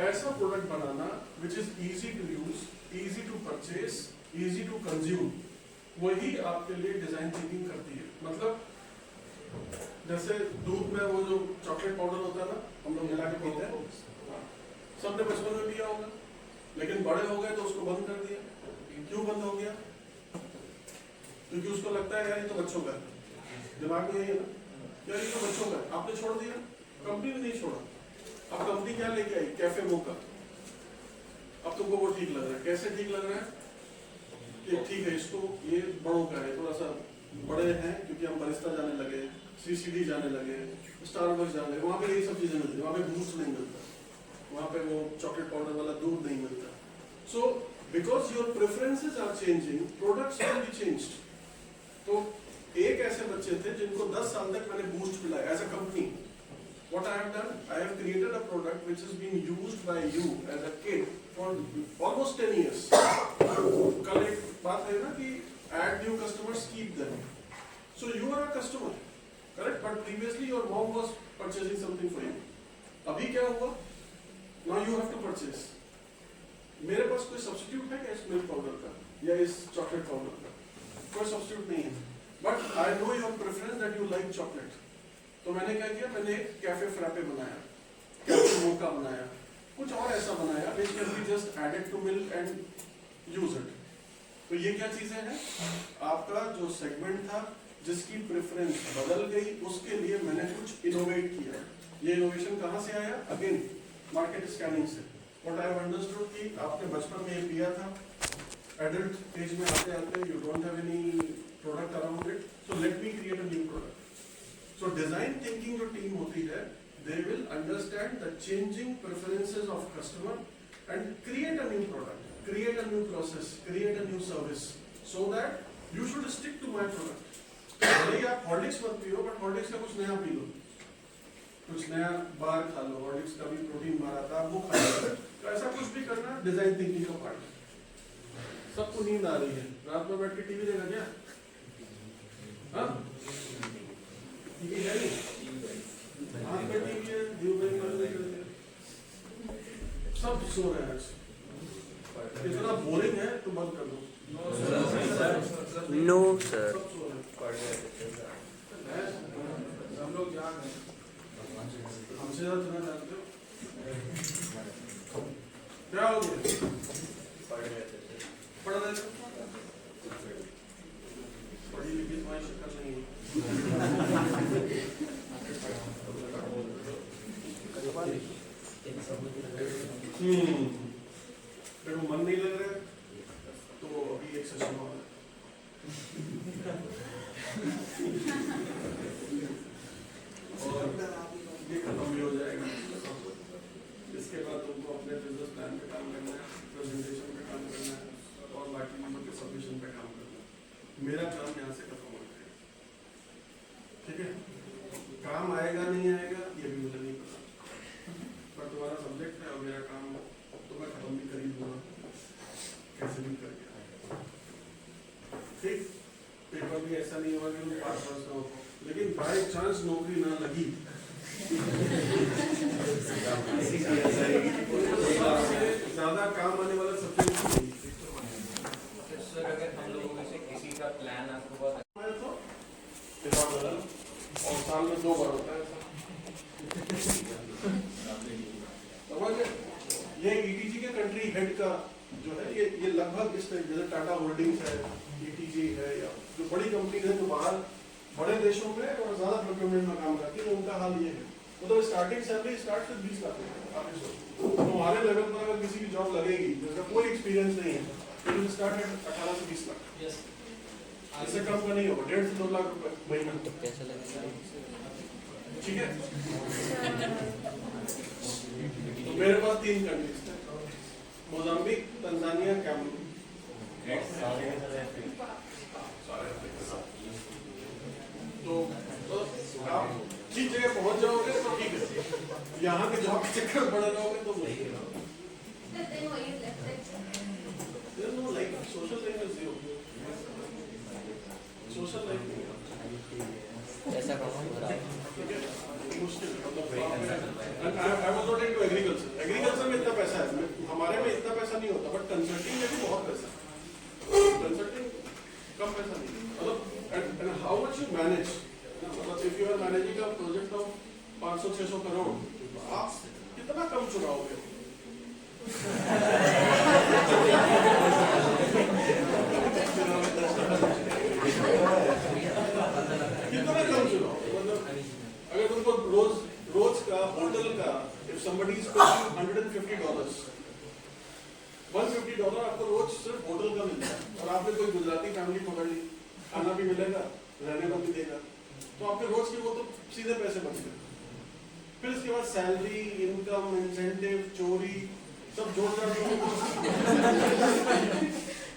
ऐसा प्रोडक्ट बनाना which is easy to use, easy to purchase, easy to consume, वही आपके लिए डिजाइन थिंकिंग करती है। मतलब जैसे दूध में वो जो चॉकलेट पाउडर होता है ना, हम लोग मिला के पीते हैं, सबने बचपन में पिया होगा, लेकिन बड़े हो गए तो उसको बंद कर दिया। क्यों बंद हो गया? क्योंकि उसको लगता है यार ये तो बच्चों का है, दिमाग में यही है ना, यार ये तो बच्चों का है, आपने छोड़ दिया। कंपनी ने नहीं छोड़ा। अब कंपनी क्या लेके आई? कैफे मोका। अब तुमको वो ठीक लग रहा है। कैसे ठीक लग रहा है? कि ठीक है, इसको ये बड़ों का है, थोड़ा सा बड़े हैं क्योंकि हम बरिस्ता जाने लगे, सीसीडी जाने लगे, स्टारबक्स जाने लगे, वहाँ पे यही सब चीजें मिलती है, वहाँ पे बूस्ट नहीं मिलता, वहाँ पे वो चॉकलेट पाउडर वाला दूध नहीं मिलता। So because your preferences are changing, products will be changed. तो एक ऐसे बच्चे थे जिनको 10 साल तक मैंने बूस्ट पिलाया as a company. What I have done, I have created a product which has been used by you as a kid for almost 10 years. कल एक बात है ना कि add new customers, keep them. So you are a customer, correct? But previously your mom was purchasing something for you. अभी क्या हुआ? Now you have to purchase. मेरे पास कोई सब्स्टिट्यूट है क्या इस मिल्क पाउडर का या इस चॉकलेट पाउडर का? कोई सब्स्टिट्यूट नहीं है। But I know your preference that you like chocolate. तो मैंने क्या किया? मैंने एक कैफे फ्रैपे बनाया, कैफे मोका बनाया, कुछ और ऐसा बनाया which can be just added to milk and use it. तो ये क्या चीजें हैं? आपका जो सेगमेंट था जिसकी प्रेफरेंस बदल गई, उसके लिए मैंने कुछ इनोवेट किया। ये इनोवेशन कहाँ से आया? अगेन मार्केट स्कैनिंग से। What I have understood कि आपने बचपन में ये पिया था, एडल्ट एज में आते आते you don't have any product around it, so let me create a new product. So design thinking जो टीम होती है, they will understand the changing preferences of customer and create a new product, create a new process, create a new service, so that you should stick to my product. भले ही आप Horlicks मत पियो, but Horlicks का कुछ नया P low, कुछ नया बार खा लो, हॉर्लिक्स का भी प्रोटीन मारा था वो खा लो। तो ऐसा कुछ भी करना डिजाइन थिंकिंग का पार्ट है। सबको नींद आ रही है, रात में बैठ के टीवी देखा क्या? हाँ, टीवी है नहीं, हाथ में टीवी है, व्यू में सब सो रहे हैं। इतना बोरिंग है तो बंद कर दो। नो सर, सब सो रहे हैं। हम लोग जान हैं, हमसे ज्यादा तुम्हें जानते हो क्या हो गया? पढ़ रहे थे, पढ़ी लिखी तुम्हारी शिक्षक नहीं है। देखो मन नहीं लग रहा है तो अभी एक सेशन और ये खत्म भी हो जाएगा। इसके बाद तुमको अपने बिजनेस प्लान पे काम करना है, प्रेजेंटेशन पे काम करना है और बाकी नंबर के सबमिशन पे काम करना है। मेरा काम यहाँ से खत्म हो जाएगा, ठीक है? काम आएगा नहीं आएगा ये भी मुझे नहीं पता, पर तुम्हारा सब्जेक्ट है और मेरा काम तो मैं खत्म भी कर ही दूंगा कैसे भी करके, ठीक? पेपर भी ऐसा नहीं होगा कि पास पास हो, लेकिन बाई चांस नौकरी ना लगी ज्यादा काम आने वाला सब्जेक्ट सर अगर हम लोगों में से किसी का प्लान आपको बहुत तो और साल में 2 बार होता है ऐसा। समझे? ये ईटीजी के कंट्री हेड का जो है ये लगभग इस तरीके जैसे टाटा होल्डिंग्स है, ईटीजी है, या जो बड़ी कंपनी है जो बाहर बड़े देशों में और ज्यादा प्रोक्योरमेंट में काम करती है, उनका हाल ये है। मतलब स्टार्टिंग सैलरी स्टार्ट से 20 लाख है। तो हमारे लेवल पर अगर किसी की जॉब लगेगी जिसका कोई एक्सपीरियंस नहीं है तो विल स्टार्ट एट 18 से 20 लाख। यस, इससे कम का नहीं होगा, 1.5 से 2 लाख रुपए महीना। कैसा लगेगा? ठीक है, तो मेरे पास 3 कंट्रीज थे, मोजाम्बिक, तंजानिया, कैमरून। तो आप ठीक जगह पहुंच जाओगे तो ठीक है, यहाँ के जॉब के चक्कर में पड़े रहोगे तो मुश्किल है। There's no like social life is zero. Social life नहीं है। मुश्किल है, मतलब I was not into agriculture. Agriculture में इतना पैसा है, हमारे में इतना पैसा नहीं होता, बट कंसल्टिंग में भी बहुत पैसा है। कंसल्टिंग कम पैसा नहीं है, मतलब and how much you manage. मतलब if you are managing a project of 500-600 crore, आप कितना कम चुनाओगे? कितना कम चुनाव, मतलब अगर तुमको रोज का होटल का if somebody is paying $150, $150 आपको रोज सिर्फ होटल का मिलता है, और आपने कोई गुजराती फैमिली पकड़ ली, खाना भी मिलेगा, रहने को भी देगा, तो आपके रोज के वो तो सीधे पैसे बच गए। फिर इसके बाद सैलरी, इनकम, इंसेंटिव, चोरी सब जोड़ कर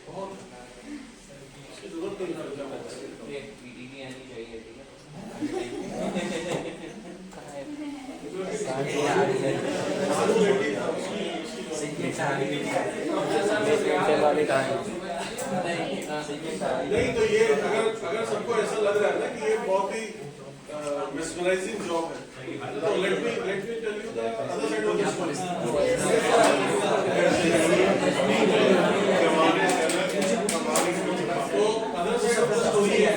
बहुत इसकी जरूरत नहीं खर्चा होता है। पीटीवी आनी चाहिए, ठीक है। नहीं तो ये अगर सबको ऐसा लग रहा है ना कि ये बहुत ही mesmerizing जॉब है, तो let me tell you the other side of the story. तो other side of the story है,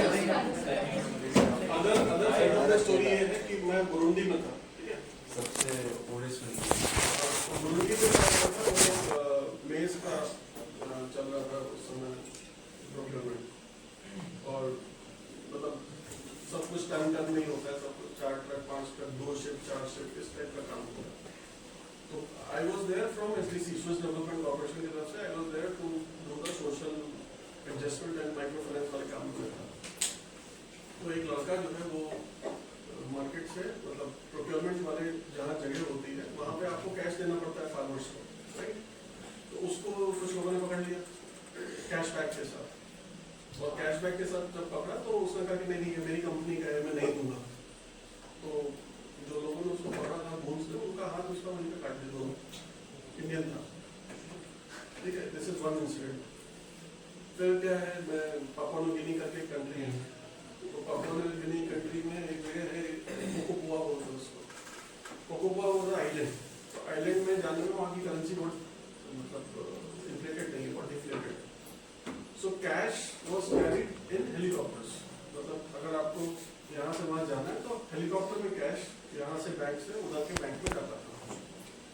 other side of the story ये है कि मैं बुरुंडी में था, ठीक है। सबसे ओरिजिनल बुरुंडी में क्या था, वो मेज का चल रहा था उस समय प्रोक्योरमेंट, और मतलब सब कुछ टाइम नहीं होता है, सब कुछ 4 ट्रक 5 ट्रक 2 शिफ्ट 4 शिफ्ट इस टाइप का काम होता है। तो I was there from SDC Swiss Development Corporation की तरफ से, I was there to do the social adjustment and micro finance वाले काम कर रहा था। तो एक लड़का जो है वो मार्केट से, मतलब प्रोक्योरमेंट वाले जहाँ जगह होती है वहाँ पे आपको कैश देना पड़ता है फार्मर्स को, राइट। तो उसको कुछ लोगों ने पकड़ लिया कैशबैक के साथ, और कैशबैक के साथ जब पकड़ा तो उसने कहा कि नहीं ये मेरी कंपनी का है, मैं नहीं दूंगा। तो जो लोगों ने उसको पकड़ा था घूम से, उनका हाथ उसका वहीं पे काट दिया, दोनों इंडियन था, ठीक है। This is one incident. फिर क्या है, मैं पापुआ न्यू गिनी करके कंट्री है, तो पापुआ न्यू गिनी कंट्री में एक जगह है कोकोपुआ बोलते हैं उसको, कोकोपुआ वॉज आइलैंड। तो आइलैंड में जाने में वहाँ की करेंसी बहुत मतलब इन्फ्लेटेड नहीं है, बहुत deflated. So cash was carried in helicopters. मतलब अगर आपको यहाँ से वहाँ जाना है तो हेलीकॉप्टर में कैश यहाँ से बैंक से उधर के बैंक में जाता था।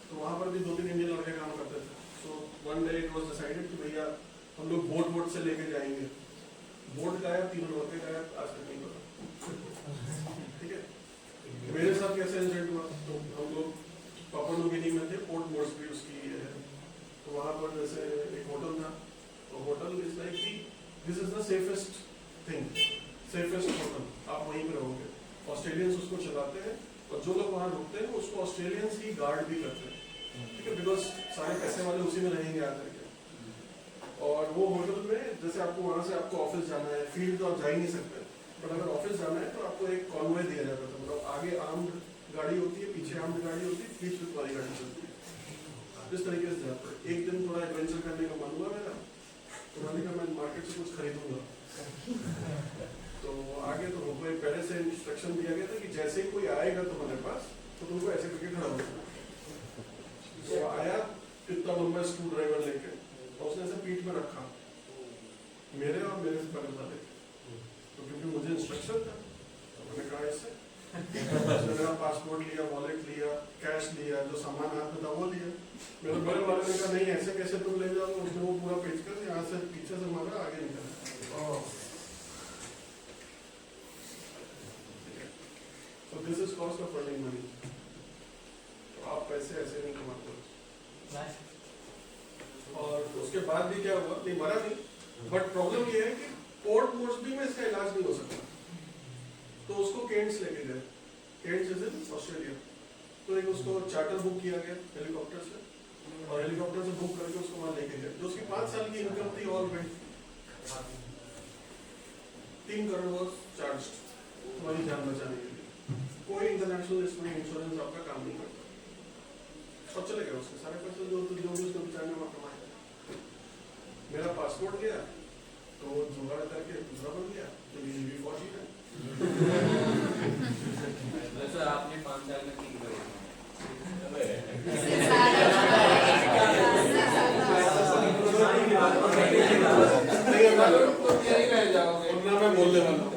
तो वहाँ पर भी 2-3 इंडियन लड़के काम करते थे। So one day it was decided कि भैया हम लोग बोट से लेके जाएंगे। बोट गायब, 3 लड़के गायब, आज तक नहीं पता, ठीक है। मेरे साथ कैसे इंसिडेंट हुआ, तो हम लोग पापुआ न्यू गिनी में थे, पोर्ट मोर्सबी उसकी है, तो वहाँ पर जैसे एक होटल था, तो होटल इज लाइक कि this is the safest thing, safest hotel, आप वहीं पे रहोगे। ऑस्ट्रेलियंस उसको चलाते हैं, और जो लोग वहाँ रुकते हैं उसको ऑस्ट्रेलियंस ही गार्ड भी करते हैं, ठीक है, बिकॉज सारे पैसे वाले उसी में रहेंगे आकर के। और वो होटल में जैसे आपको वहाँ से आपको ऑफिस जाना है, फील्ड तो आप जा ही नहीं सकते, बट अगर ऑफिस जाना है तो आपको एक कॉन्वॉय दिया जाता था, मतलब आगे आर्म्ड गाड़ी होती है, पीछे आर्म्ड गाड़ी होती है, बीच में वाली गाड़ी चलती है, इस तरीके से जाते हैं। एक दिन थोड़ा एडवेंचर करने का मन हुआ मेरा, तो मैंने कहा मैं मार्केट से कुछ खरीदूंगा। तो आगे तो हमको पहले से इंस्ट्रक्शन दिया गया था कि जैसे ही कोई आएगा तुम्हारे पास तो तुमको ऐसे करके खड़ा होना। तो आया इतना लंबा स्क्रू ड्राइवर लेके, और उसने ऐसे पीठ में रखा मेरे और मेरे से बगल वाले, तो क्योंकि मुझे इंस्ट्रक्शन था तो मैंने कहा इससे मेरा पासपोर्ट लिया, वॉलेट लिया, कैश लिया, जो सामान हाथ में था वो लिया। मेरे बगल वाले ने कहा नहीं ऐसे कैसे तुम ले जाओगे, उसने वो पूरा पेचकस यहाँ से पीछे से मारा, आगे निकला। So this is cost of earning money. तो आप पैसे ऐसे नहीं कमाते। और उसके बाद भी क्या हुआ, नहीं मरा नहीं, बट प्रॉब्लम ये है कि पोर्ट मोर्सबी में इसका इलाज नहीं हो सकता, तो उसको केंट्स लेके गए, केंट इज इन ऑस्ट्रेलिया। तो एक उसको चार्टर बुक किया गया हेलीकॉप्टर से, और हेलीकॉप्टर से बुक करके उसको वहां लेके गए। जो उसकी 5 साल की इनकम थी all went, 3 crore was charged तुम्हारी जान बचाने के लिए। कोई इंटरनेशनल इसमें इंश्योरेंस आपका काम नहीं करता, सब चले गए उसके सारे पैसे जो भी उसको बचाने में कमाए। मेरा पासपोर्ट गया तो वो जुगाड़ करके दूसरा बन गया, तो ये भी फौजी है। सर आपने 5 साल में ठीक करें मैं बोलने वाला हूँ।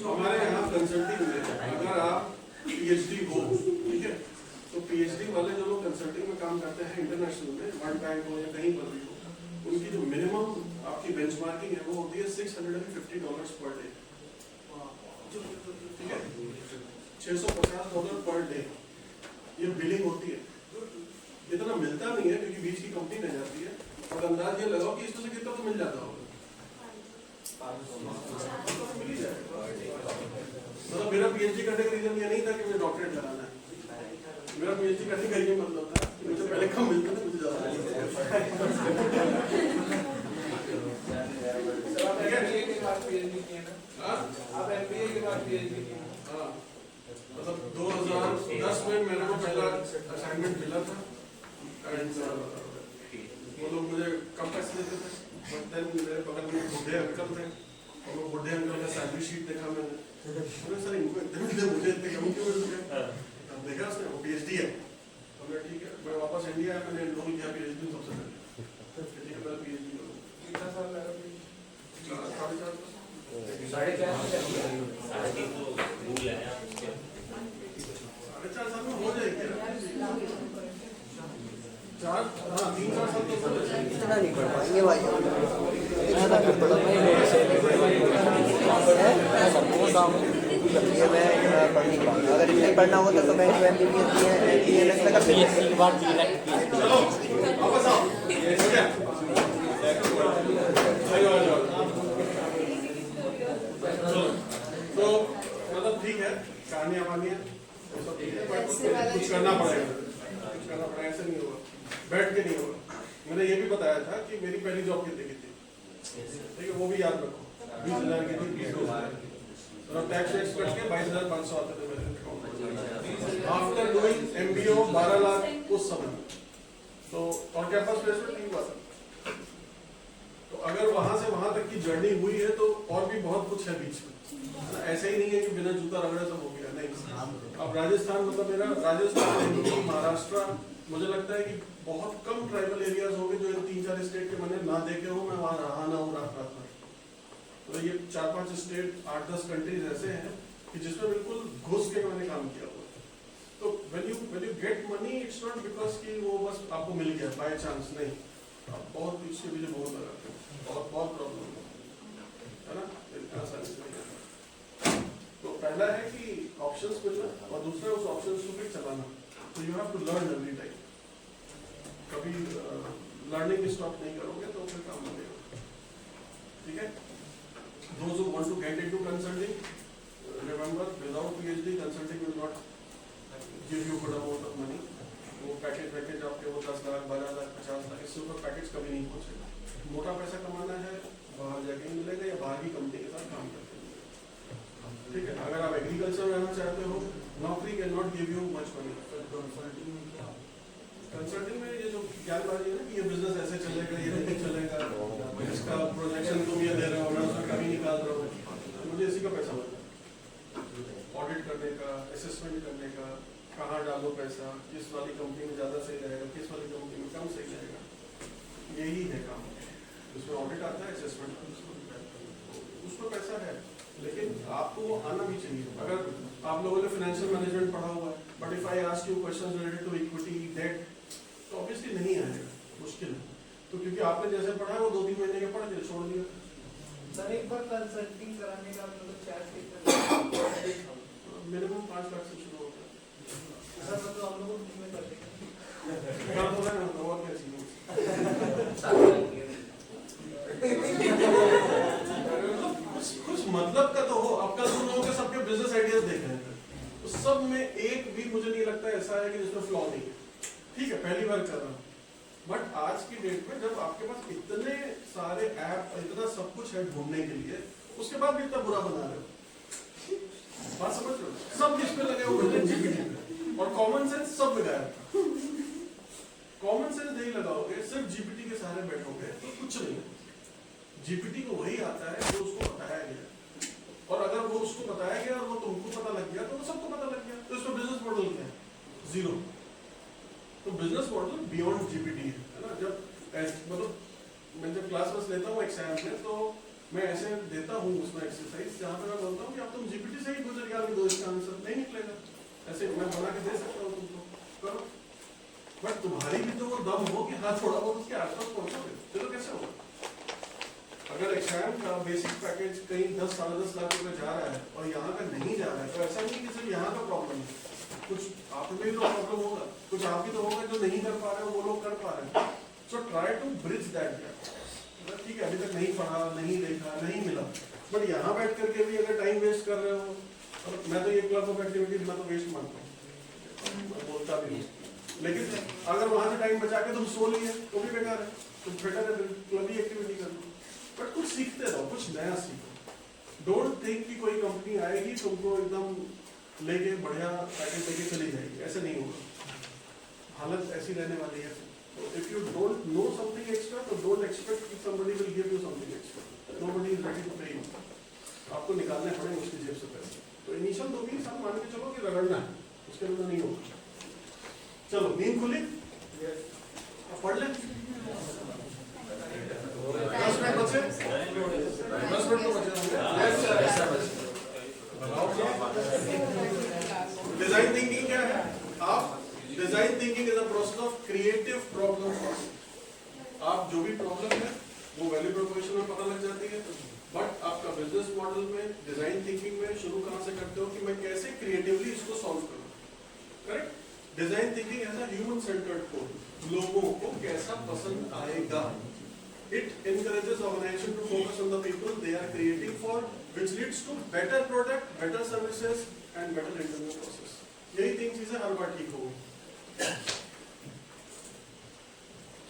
हमारे यहाँ कंसल्टिंग में अगर आप PhD हो, ठीक है, तो PhD वाले जो लोग कंसल्टिंग में काम करते हैं इंटरनेशनल में, वर्ल्ड बैंक हो या कहीं पर भी हो, उनकी जो मिनिमम आपकी बेंचमार्किंग है वो होती है $650 पर डे, ठीक है, $650 पर डे ये बिलिंग होती है। इतना मिलता नहीं है क्योंकि बीच की कंपनी रह जाती है, और अंदाज ये लगाओ कि इसमें से कितना तो मिल जाता होगा। मतलब मेरा PhD करने का रीजन ये नहीं था कि मुझे डॉक्टरेट कराना है, मेरा PhD करने का ये मतलब था कि मुझे पहले कम मिलता था, मुझे ज्यादा मतलब 2010 में मैंने वो पहला असाइनमेंट मिला था, वो लोग मुझे कम पैसे देते थे, बट देन मेरे बगल में बूढ़े अंकल थे, और वो बूढ़े अंकल का सैलरी शीट देखा मैंने, सर इनको इतने मुझे इतने कम क्यों मिल गए? देखा उसने वो PhD है, तो मैं ठीक है, मैं वापस इंडिया आया, मैंने एनरोल किया PhD में सबसे पहले, ठीक है, मैं PhD करूँ। कितना साल लगा? 4.5 साल में हो जाएगी। 3-4 साल तो इतना नहीं पढ़ पाएंगे भाई, मैं पढ़ नहीं पाऊंगा। अगर इतने पढ़ना होता तो मैं MBBS तो मतलब ठीक है, कहानियां वानियां कुछ करना पड़ेगा, ऐसे नहीं होगा, बैठ के नहीं होगा। मैंने ये भी बताया था कि मेरी पहली जॉब कितने की थी, ठीक है, वो भी याद रखो, 20,000 की थी, 20,000 और टैक्स वैक्स कट के 22,500 आते थे मेरे अकाउंट में। आफ्टर डूइंग MBO 12 लाख उस समय, तो और कैंपस प्लेसमेंट नहीं हुआ था। तो अगर वहां से वहां तक की जर्नी हुई है तो और भी बहुत कुछ है बीच में, ऐसे ही नहीं है कि बिना जूता रगड़े सब हो गया, नहीं। अब राजस्थान, मतलब मेरा राजस्थान, महाराष्ट्र, मुझे लगता है कि बहुत कम ट्राइबल एरियाज होंगे जो इन 3-4 स्टेट के मैंने ना देखे हो, मैं वहां रहा ना हूँ रात रात भर। तो ये 4-5 स्टेट, 8-10 कंट्रीज ऐसे हैं कि जिसमें बिल्कुल घुस के मैंने काम किया हुआ है। तो when you get money, it's not because कि वो बस आपको मिल गया बाय चांस, नहीं, आप बहुत इसके पीछे बहुत लगाते हैं, बहुत प्रॉब्लम है ना, आसानी से नहीं। तो पहला है कि ऑप्शंस मिलना, और दूसरा उस ऑप्शंस को फिर चलाना। तो you have to learn every time, कभी लर्निंग स्टॉप नहीं करोगे तो फिर काम मिलेगा, ठीक है। Those who want to get into consulting, remember, without PhD, consulting will not give you good amount of money. वो पैकेज आपके वो 10 लाख, 12 लाख, 50 लाख, इससे ऊपर पैकेज कभी नहीं पहुंचेगा। मोटा पैसा कमाना है बाहर जाके ही मिलेगा या बाहर की कंपनी के साथ काम करके मिलेगा, ठीक है। अगर आप एग्रीकल्चर में रहना चाहते हो, नौकरी can not give you much money. Consulting में ये जो ज्ञानबाजी है ना कि ये बिजनेस ऐसे चलेगा, ये नहीं चलेगा, इसका प्रोजेक्शन तुम ये दे रहे हो, मैं उसमें कमी निकाल रहा हूँ, मुझे इसी का पैसा मिलता है। ऑडिट करने का, असेसमेंट करने का, कहाँ डालो पैसा, किस वाली कंपनी में ज़्यादा सही रहेगा, किस वाली कंपनी में कम सही रहेगा, यही है काम। उसमें ऑडिट आता है, असेसमेंट आता है, उसमें पैसा है, लेकिन आपको वो आना भी चाहिए। अगर आप लोगों ने फाइनेंशियल मैनेजमेंट पढ़ा हुआ है, but if I ask you questions related to equity, debt, तो ऑब्वियसली नहीं आएगा, मुश्किल है। तो क्योंकि आपने जैसे पढ़ा है वो 2-3 महीने के पढ़ के छोड़ दिया। सर एक बार कंसल्टिंग कराने का मतलब चार्ज कितना? मिनिमम 5 लाख से शुरू होता है। सर मतलब हम लोग फ्री में कर देंगे। कर दो ना, तो और क्या चाहिए। कुछ मतलब का तो हो, आपका ठीक है, पहली बार कर रहा हूँ, बट आज की डेट में जब आपके पास इतने सारे ऐप, इतना सब कुछ है ढूंढने के लिए, उसके बाद भी इतना बुरा बना रहे हो, बात समझ रहे हो? सब जिस पे लगे हुए हैं जीपीटी पे, और कॉमन सेंस सब में गायब। कॉमन सेंस नहीं लगाओगे, सिर्फ जीपीटी के सहारे बैठोगे तो कुछ नहीं। जीपीटी को वही आता है जो उसको बताया गया, और अगर वो उसको बताया गया और वो तुमको पता लग गया तो वो सबको पता लग गया। तो इसका बिजनेस मॉडल क्या है? जीरो। तो बिजनेस मॉडल बियॉन्ड जीपीटी है ना। जब मतलब मैं जब क्लास बस लेता हूँ एग्जाम में, तो मैं ऐसे देता हूँ उसमें एक्सरसाइज जहाँ पे मैं बोलता हूँ कि अब तुम जीपीटी से ही गुजर गया, दो इसका आंसर नहीं निकलेगा, ऐसे मैं बना के दे सकता हूँ तुमको, करो। बट तुम्हारी भी तो वो दम हो कि हाँ थोड़ा बहुत उसके आसपास पहुंचोगे, चलो कैसे होगा? अगर एग्जाम का बेसिक पैकेज कहीं 10 साढ़े 10 लाख रुपए जा रहा है और यहाँ का नहीं जा रहा है, तो ऐसा नहीं कि सिर्फ यहाँ का प्रॉब्लम है, कुछ आप में भी तो प्रॉब्लम होगा, कुछ आप भी तो होगा जो नहीं कर पा रहे हो, वो लोग कर पा रहे हैं। So try to bridge that gap. ठीक है, अभी तक नहीं पढ़ा, नहीं देखा, नहीं मिला, बट यहाँ बैठ करके भी अगर टाइम वेस्ट कर रहे हो, और मैं तो ये क्लब ऑफ एक्टिविटीज मैं तो वेस्ट मानता हूँ, मैं बोलता भी नहीं, लेकिन अगर वहां से टाइम बचा के तुम सो लिए तो भी बेकार है, तुम बेटर है क्लब ही एक्टिविटी कर लो। बट कुछ सीखते रहो, कुछ नया सीखो। डोंट थिंक कि कोई कंपनी आएगी तुमको एकदम लेके बढ़िया पैकेज लेके चली जाएगी, ऐसे नहीं होगा, हालत ऐसी रहने वाली है। तो if you don't know something extra, तो डोंट एक्सपेक्ट कि somebody will give you something extra. Nobody is ready to pay you. आपको निकालने पड़ेंगे उसकी जेब से पैसे। तो इनिशियल 2-3 साल मान के चलो कि रगड़ना है, उसके अंदर नहीं होगा। चलो नींद खुली, अब पढ़ लें। 10 मिनट बचे, 10 मिनट तो बचे। डिजाइन थिंकिंग क्या है? आप design thinking is a process of creative problem solving. आप जो भी प्रॉब्लम है वो वैल्यू प्रोपोजिशन में पता लग जाती है, बट आपका बिजनेस मॉडल में डिजाइन थिंकिंग में शुरू कहां से करते हो कि मैं कैसे क्रिएटिवली इसको सॉल्व करूं। Correct? Design thinking as a human centred code, लोगों को कैसा पसंद आएगा। It encourages organization to focus on the people they are creating for, which leads to better product, better services and better internal process. यही 3 चीजें हर बार ठीक होगी।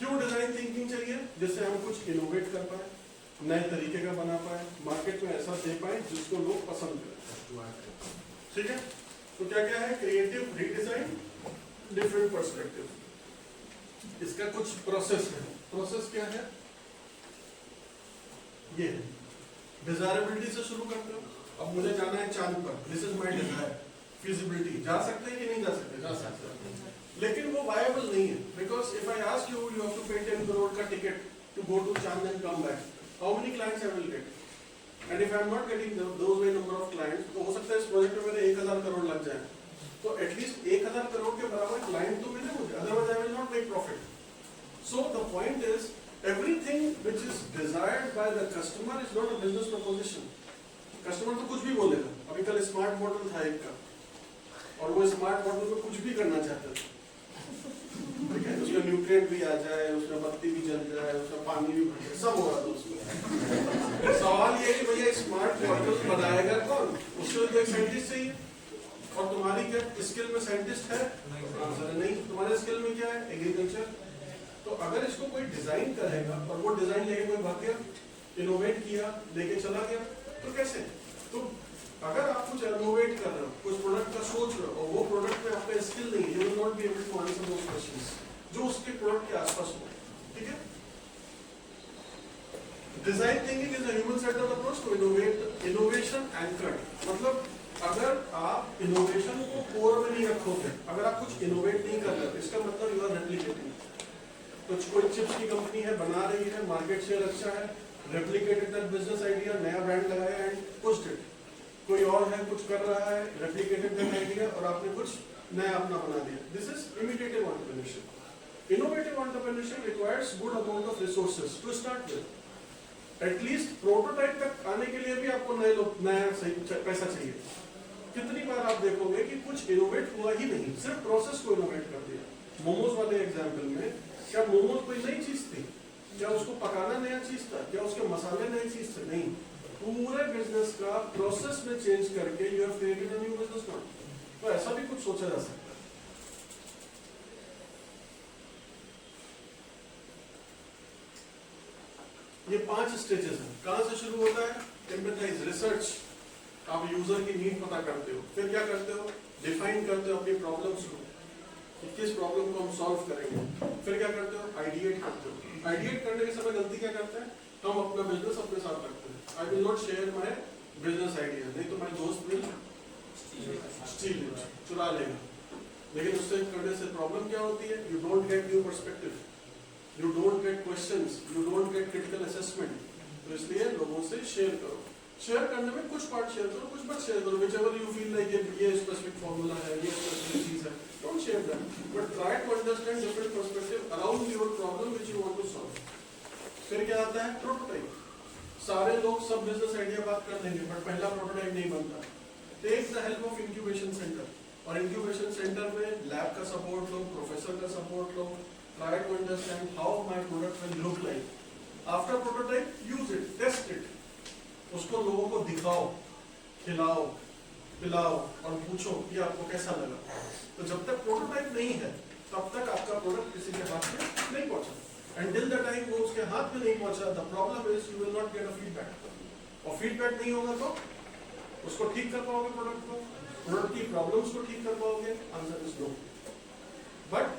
क्यों डिजाइन थिंकिंग चाहिए? जिससे हम कुछ इनोवेट कर पाए, नए तरीके का बना पाए, मार्केट में ऐसा दे पाए जिसको लोग पसंद करें। ठीक है? तो क्या क्या है? Creative, redesign, different perspective. इसका कुछ प्रोसेस है। प्रोसेस क्या है? ये डिजायरेबिलिटी से शुरू करते हो। अब मुझे जाना है चांद पर, this is my desire. Feasibility, जा सकते हैं कि नहीं जा सकते? जा सकते हैं, लेकिन वो वायबल नहीं है, because if I ask you you have to pay 10 crore का टिकट टू गो टू चांद and come back, how many clients I will get? And if I am not getting those way number of clients, तो हो सकता है इस project में मेरे 1000 करोड़ लग जाए, तो एटलीस्ट 1000 करोड़ के बराबर क्लाइंट तो मिले मुझे, otherwise I will not make profit. So the point is everything which is desired by the customer is not a business proposition. Customer तो कुछ भी बोलेगा। अभी कल स्मार्ट बॉटल था एक का, और वो स्मार्ट बॉटल में कुछ भी करना चाहते थे, ठीक है, उसमें न्यूट्रिएंट भी आ जाए, उसमें बत्ती भी जल जाए, उसमें पानी भी भर जाए, सब हो रहा था उसमें। सवाल ये कि भैया स्मार्ट बॉटल बनाएगा कौन? उसके लिए तो एक साइंटिस्ट चाहिए, और तुम्हारी क्या स्किल में साइंटिस्ट है? नहीं। तुम्हारे स्किल में क्या है? एग्रीकल्चर। तो अगर इसको कोई डिजाइन करेगा और वो डिजाइन लेके कोई भाग गया, इनोवेट किया, लेके चला गया, तो कैसे? तो अगर आप कुछ इनोवेट कर रहे हो, कुछ प्रोडक्ट का सोच रहे हो, और वो प्रोडक्ट में आपका स्किल नहीं है, you will not be able to answer those questions जो उसके प्रोडक्ट के आसपास हो। ठीक है? Design thinking is a human centred approach to innovate, innovation anchored. मतलब अगर आप इनोवेशन को कोर में नहीं रखोगे, अगर आप कुछ इनोवेट नहीं कर रहे हो, इसका मतलब यू आर रेप्लिकेटिंग। कुछ कोई चिप्स की कंपनी है, बना रही है, मार्केट शेयर अच्छा है, रेप्लिकेटेड दैट बिजनेस आइडिया, नया ब्रांड लगाया एंड पुश्ड इट। कोई और है कुछ कर रहा है, रेप्लिकेटेड दैट आइडिया, और आपने कुछ नया अपना बना दिया। This is imitative entrepreneurship. Innovative entrepreneurship requires good amount of resources to start with. At least prototype तक आने के लिए भी आपको नया पैसा चाहिए। कितनी बार आप देखोगे कि कुछ इनोवेट हुआ ही नहीं, सिर्फ प्रोसेस को इनोवेट कर दिया। मोमोज वाले एग्जाम्पल में, क्या मोमोज कोई नई चीज थी? क्या उसको पकाना नया चीज था? क्या उसके मसाले नई चीज थे? नहीं। पूरे बिजनेस का प्रोसेस में चेंज करके you have created a new business model. तो ऐसा भी कुछ सोचा जा सकता है। ये 5 स्टेजेस हैं। कहाँ से शुरू होता है? एम्पैथाइज, रिसर्च, आप यूजर की नीड पता करते हो, फिर क्या करते हो? डिफाइन करते हो अपनी प्रॉब्लम्स को, कि किस प्रॉब्लम को हम सॉल्व करेंगे। फिर क्या करते हो? आइडिएट करते हो। आइडिएट करने के समय गलती क्या करते हैं? हम अपना बिजनेस अपने साथ रखते हैं। I will not share my business idea, नहीं तो माय दोस्त विल स्टील इट, चुरा लेगा। लेकिन उससे करने से प्रॉब्लम क्या होती है? You don't get new perspective, you don't get questions, you don't get critical assessment. तो इसलिए लोगों से शेयर करो। शेयर करने में कुछ पार्ट शेयर करो, कुछ मत शेयर करो। व्हिचएवर यू फील लाइक ये स्पेसिफिक फार्मूला है, ये स्पेसिफिक चीज है, don't share that, but try to understand different perspective around your problem which you want to solve. फिर क्या आता है? प्रोटोटाइप। सारे लोग सब बिजनेस आइडिया बात कर देंगे, बट पहला प्रोटोटाइप नहीं बनता। Take the help of incubation centre, और इंक्यूबेशन सेंटर में लैब का सपोर्ट लो, प्रोफेसर का सपोर्ट लो। Try to understand how my product will look like. After prototype use it, test it, उसको लोगों को दिखाओ, खिलाओ, पिलाओ और पूछो कि आपको कैसा लगा। तो जब तक प्रोटोटाइप नहीं है तब तक आपका प्रोडक्ट किसी के हाथ में नहीं पहुंचा। Until the time वो उसके हाथ में नहीं पहुंचा, the problem is you will not get a feedback। और फीडबैक नहीं होगा तो उसको ठीक कर पाओगे, प्रोडक्ट को, प्रोडक्ट की प्रॉब्लम्स को ठीक कर पाओगे? Answer is no. But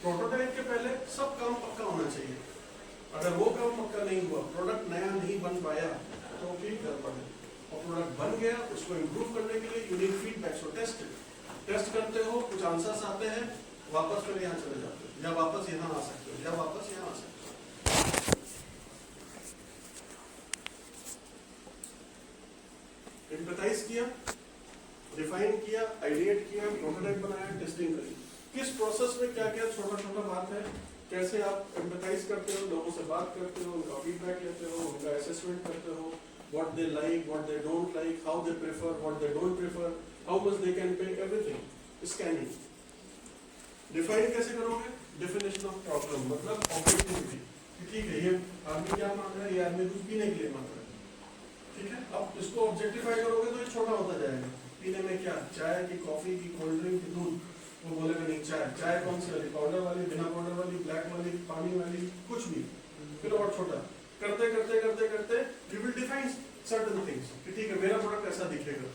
prototype के पहले सब काम पक्का होना चाहिए। अगर वो काम पक्का नहीं हुआ, प्रोडक्ट नया नहीं बन पाया, तो फिर गड़बड़ है। और प्रोडक्ट बन गया, उसको इम्प्रूव करने के लिए you need feedback. So test it, test करते हो, कुछ आंसर्स आते हैं, वापस फिर यहाँ चले जाते हो, या वापस यहाँ आ सकते हो, या वापस यहाँ आ सकते हो। एम्पैथाइज किया, डिफाइन किया, आइडिएट किया, प्रोटोटाइप बनाया, टेस्टिंग करी। किस प्रोसेस में क्या क्या छोटा छोटा बात है, कैसे आप एम्पैथाइज करते हो, लोगों से बात करते हो, उनका फीडबैक लेते हो, उनका असेसमेंट करते हो, what they like, what they don't like, how they prefer, what they don't prefer, how much they can pay, everything. Scanning. Define कैसे करोगे? Definition of problem, मतलब objectivity। ठीक है, ये आदमी क्या मांग रहा है? ये आदमी कुछ पीने के लिए मांग रहा है। ठीक है, अब इसको ऑब्जेक्टिफाई करोगे तो ये छोटा होता जाएगा। पीने में क्या? चाय की, कॉफी की, कोल्ड ड्रिंक की, दूध। वो बोलेगा नहीं चाय, चाय कौन सी वाली? पाउडर वाली, बिना पाउडर वाली, ब्लैक वाली, पानी वाली, कुछ भी। फिर और छोटा करते करते करते करते you will define certain things कि ठीक है मेरा प्रोडक्ट ऐसा दिखेगा।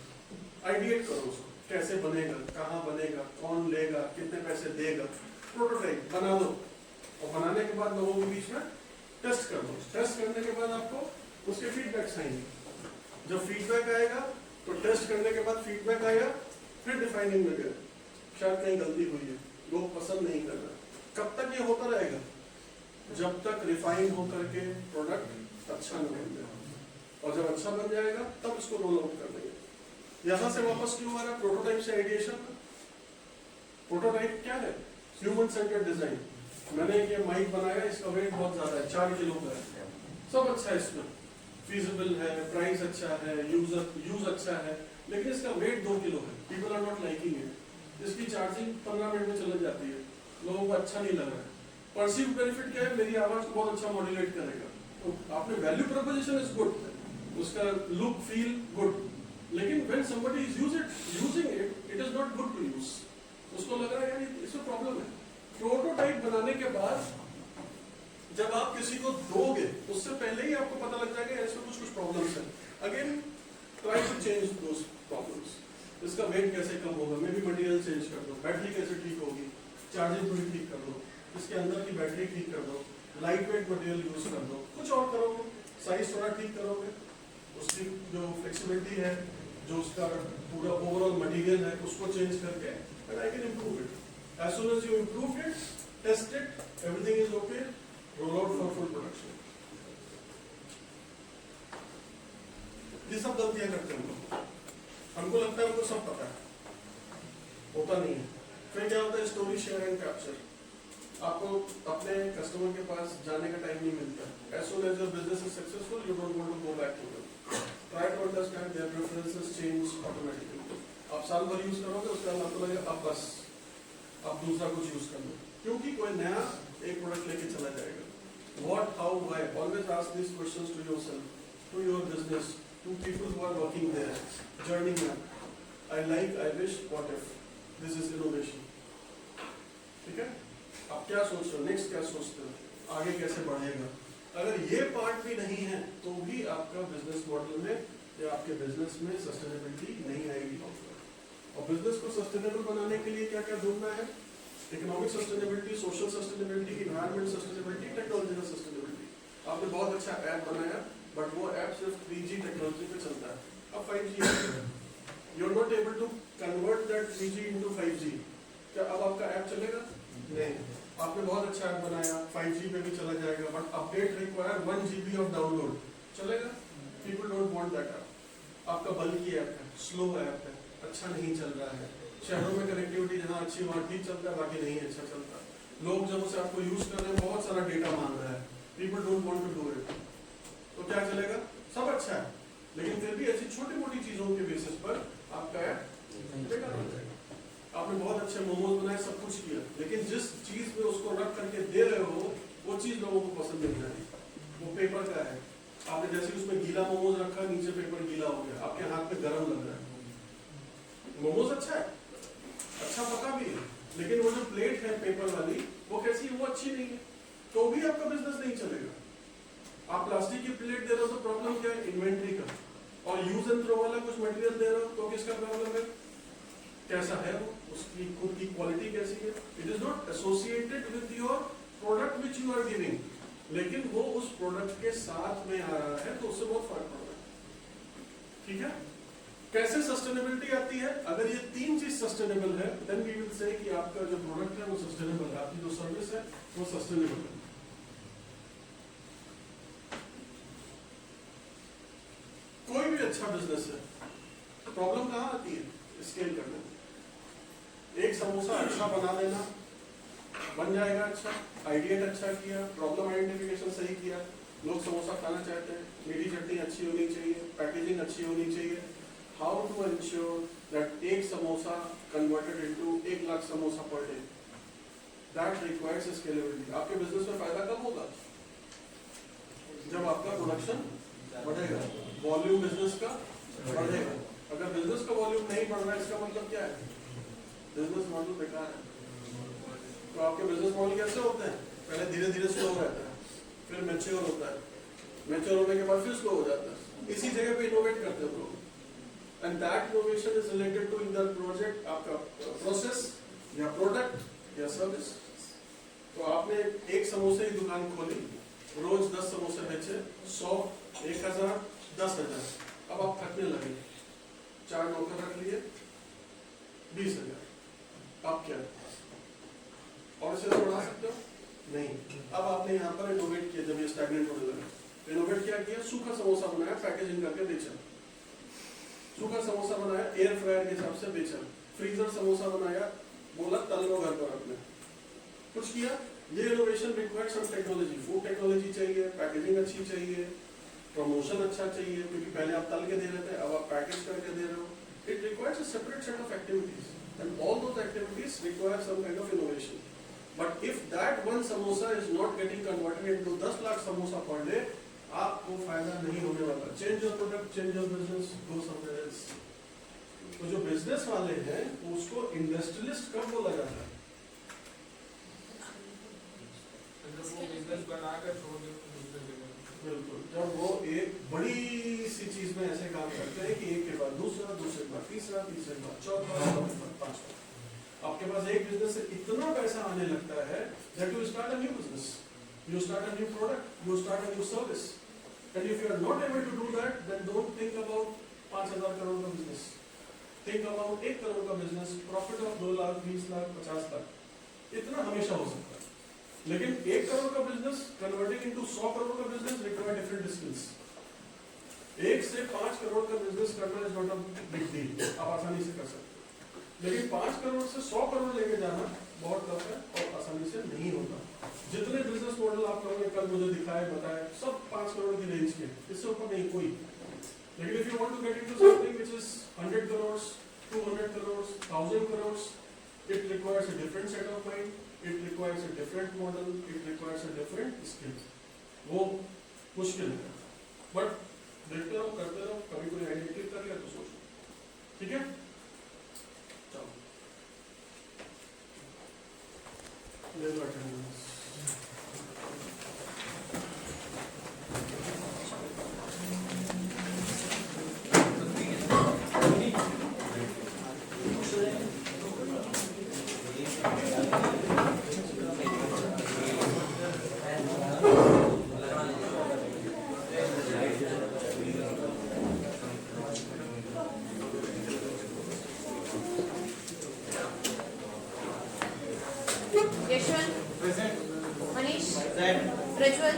आइडिएट करो उसको, कैसे बनेगा, कहाँ बनेगा, कौन लेगा, कितने पैसे देगा। प्रोटोटाइप बना दो, और बनाने के बाद लोगों के बीच में टेस्ट कर दो। टेस्ट करने के बाद आपको उसके फीडबैक्स आएंगे। जब फीडबैक आएगा तो टेस्ट करने के बाद फीडबैक आएगा, फिर डिफाइनिंग में गया, शायद कहीं गलती हुई है, लोग पसंद नहीं कर रहे। कब तक ये होता रहेगा? जब तक रिफाइन होकर के प्रोडक्ट अच्छा नहीं बन जाए, और जब अच्छा बन जाएगा तब इसको रोल आउट कर देंगे। यहां से वापस क्यों आ रहा है? प्रोटोटाइप से आइडिएशन। प्रोटोटाइप क्या है? Human centred design. मैंने ये माइक बनाया, इसका वेट बहुत ज्यादा है, 4 किलो का है, सब अच्छा है, इसमें फीजिबल है, प्राइस अच्छा है, यूज अच्छा है, लेकिन इसका वेट 2 किलो है। People are not liking it. इसकी चार्जिंग 15 मिनट में चली जाती है, लोगों को अच्छा नहीं लग रहा है। परसीव बेनिफिट क्या है? मेरी आवाज को बहुत अच्छा मॉड्यूलेट करेगा। तो आपने वैल्यू प्रोपोजिशन इज गुड, उसका लुक फील गुड, लेकिन when somebody is using it, it is not good to use. उसको लग रहा है यार इसमें प्रॉब्लम है। प्रोटोटाइप बनाने के बाद जब आप किसी को दोगे, उससे पहले ही आपको पता लग जाएगा इसमें कुछ प्रॉब्लम्स है। Again try to change those problems. इसका वेट कैसे कम होगा, मे बी मटेरियल चेंज कर दो, बैटरी कैसे ठीक होगी, चार्जिंग पूरी ठीक कर दो, इसके अंदर की बैटरी ठीक कर दो, लाइट वेट मटेरियल यूज कर दो, कुछ और करोगे, साइज थोड़ा ठीक करोगे, उसकी जो फ्लेक्सिबिलिटी है, जो उसका पूरा ओवरऑल मटेरियल है, उसको चेंज करके and I can improve it. As soon as you improve it, test it, everything is okay, roll out for full production. ये सब गलतियां करते हैं हम लोग। हमको लगता है हमको सब पता है, होता नहीं है। फिर क्या होता है? Story share and capture. आपको अपने कस्टमर के पास जाने का टाइम नहीं मिलता। As soon as your business is successful, you don't want to go back to them. Try to understand their preferences change automatically. आप साल भर यूज करोगे, उसके बाद आपको लगेगा अब बस आप दूसरा कुछ यूज कर लो, क्योंकि कोई नया एक प्रोडक्ट लेके चला जाएगा। What, how, why? Always ask these questions to yourself, to your business, to people who are working there. Journey map. I like, I wish, what if? This is innovation. ठीक है? आप क्या सोच रहे हो? नेक्स्ट क्या सोचते हो? आगे कैसे बढ़ेगा? अगर ये पार्ट भी नहीं है तो भी आपका बिजनेस मॉडल में या आपके बिजनेस में सस्टेनेबिलिटी नहीं आएगी। और बिजनेस को सस्टेनेबल बनाने के लिए क्या क्या ढूंढना है? Economic sustainability, social sustainability, environment sustainability, technological sustainability. आपने बहुत अच्छा ऐप बनाया बट वो ऐप सिर्फ 3G टेक्नोलॉजी पे चलता है, अब 5G you are not able to convert that 3G into 5G। क्या अब आपका ऐप चलेगा? नहीं। आपने बहुत अच्छा ऐप बनाया, 5G पे भी चला जाएगा but update require 1 GB of download, चलेगा? People don't want that app. आपका बल्कि ऐप है, स्लो ऐप है, अच्छा नहीं चल रहा है। शहरों में कनेक्टिविटी जहाँ अच्छी वहाँ ठीक चलता है, बाकी नहीं अच्छा चलता। लोग जब उसे आपको यूज कर रहे हैं बहुत सारा डेटा मांग रहा है, people don't want to do it, तो क्या चलेगा? सब अच्छा है लेकिन फिर भी ऐसी छोटी मोटी चीजों के बेसिस पर आपका ऐप बेकार हो जाएगा। आपने बहुत अच्छे मोमोज बनाए, सब कुछ किया, लेकिन जिस चीज में उसको रख करके दे रहे हो वो चीज लोगों को पसंद नहीं आ रही, वो पेपर का है। आपने जैसे उसमें गीला मोमोज रखा, नीचे पेपर गीला हो गया, आपके हाथ में गर्म लग रहा है। मोमोज अच्छा है, अच्छा पका भी है, लेकिन वो जो प्लेट है पेपर वाली वो कैसी है? वो अच्छी नहीं है, तो भी आपका बिजनेस नहीं चलेगा। आप प्लास्टिक की प्लेट दे रहे हो तो प्रॉब्लम क्या है? इन्वेंट्री का। और यूज एंड थ्रो वाला कुछ मटेरियल दे रहे हो तो किसका प्रॉब्लम है? कैसा है वो, उसकी खुद की क्वालिटी कैसी है? It is not associated with your product which you are giving, लेकिन वो उस प्रोडक्ट के साथ में आ रहा है तो उससे बहुत फर्क पड़ रहा है। ठीक है? कैसे सस्टेनेबिलिटी आती है? अगर ये तीन चीज सस्टेनेबल है देन वी विल से कि आपका जो प्रोडक्ट है वो सस्टेनेबल है, आपकी जो सर्विस है वो सस्टेनेबल है। कोई भी अच्छा बिजनेस है, प्रॉब्लम कहाँ आती है? स्केल करने में। एक समोसा अच्छा बना देना, बन जाएगा अच्छा, आइडिया अच्छा किया, प्रॉब्लम आइडेंटिफिकेशन सही किया, लोग समोसा खाना चाहते हैं, मीठी चटनी अच्छी होनी चाहिए, पैकेजिंग अच्छी होनी चाहिए। हाउ टू एंश्योर दैट एक samosa converted into 1 lakh samosa per day, that requires scalability. आपके बिजनेस में फायदा कब होगा? जब आपका प्रोडक्शन बढ़ेगा, वॉल्यूम बिजनेस का बढ़ेगा। अगर बिजनेस का वॉल्यूम नहीं बढ़ रहा है इसका मतलब क्या है? बिजनेस मॉडल बेकार है। तो आपके बिजनेस मॉडल कैसे होते हैं? पहले धीरे धीरे स्लो रहता है, फिर मैच्योर होता है, मैच्योर होने के बाद फिर स्लो हो जाता है। इसी जगह पे इनोवेट करते हैं लोग, and that innovation is related to in the project, आपका प्रोसेस या प्रोडक्ट या सर्विस। तो आपने एक समोसे की दुकान खोली, रोज 10 समोसे बेचे, 100, 1000, 10,000। अब आप थकने लगे, 4 नौकर रख लिए, 20,000। अब क्या? और इसे बढ़ा सकते हो? नहीं। अब आपने यहाँ पर इनोवेट किया, जब ये स्टैग्नेंट होने लगा, इनोवेट क्या किया? सूखा समोसा बनाया, पैकेजिंग करके बेचा। सूखा समोसा बनाया, एयर फ्रायर के हिसाब से बेचा। फ्रीजर समोसा बनाया, बोला तल लो घर पर अपने, कुछ किया। ये innovation required some technology, food technology चाहिए, पैकेजिंग अच्छी चाहिए, प्रमोशन अच्छा चाहिए, क्योंकि पहले आप तल के दे रहे थे, अब आप पैकेज करके दे रहे हो। It requires a separate set of activities and all those activities require some kind of innovation. But if that one samosa is not getting converted into 10 lakh samosa per day, आपको फायदा नहीं होने वाला। Change your product, change your business, go somewhere else. तो जो business वाले हैं उसको इंडस्ट्रियलिस्ट कब बोला जाता है? बिजनेस बनाकर छोड़ दे दूसरे जगह। बिल्कुल, जब वो एक बड़ी सी चीज में ऐसे काम करते हैं कि एक के बाद दूसरा, दूसरे के बाद तीसरा, तीसरे के बाद चौथा, चौथे के बाद पांचवा। आपके पास एक बिजनेस से इतना पैसा आने लगता है that you start a new business, you start a new product, you start a new service, and if you are not able to do that, then don't think about 5,000 crore का बिजनेस, think about 1 करोड़ का business, profit of 2 lakh, 20 lakh, 50 lakh, इतना हमेशा हो सकता है। लेकिन 1 करोड़ का business converting into 100 crore का बिजनेस रिक्वायर डिफरेंट स्किल्स। 1 से 5 करोड़ का बिजनेस करना is not a big deal, आप आसानी से कर सकते हो। लेकिन 5 करोड़ से 100 करोड़ लेके जाना बहुत टफ है और आसानी से नहीं होता। जितने बिजनेस मॉडल आप करोगे, कल मुझे दिखाए बताए, सब 5 करोड़ की रेंज के, इससे ऊपर नहीं कोई। लेकिन if you want to get into something which is 100 crore, 200 crore, 1000 crore, it requires a different set of mind, it requires a different model, it requires a different skill. वो मुश्किल है, बट देखते रहो, करते रहो, कभी कोई आइडेंटिटी कर लिया तो सोचो। ठीक है, चलो ले लो अटेंडेंस। प्रज्वल,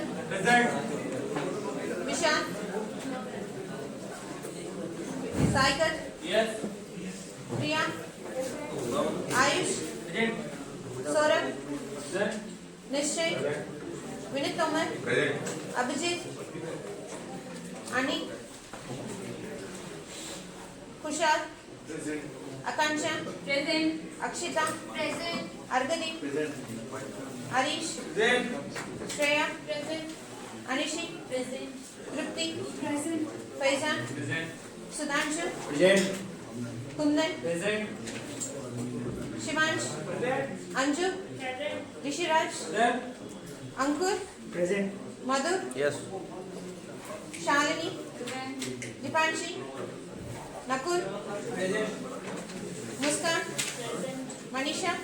विशाल, साइकर, प्रिया, आयुष, सौरभ, निश्चय, विनीत तोमर, अभिजीत, अनिक, खुशाल, आकांक्षा, अक्षिता, अर्गदीप, हरीश, श्रेया, अनिशी, तृप्ति, फैजान, सुधांशु, कुंदन, शिवांश, अंजू, ऋषिराज, अंकुर, मधुर, शालिनी, दीपांशी, नकुल, मुस्कान, मनीषा,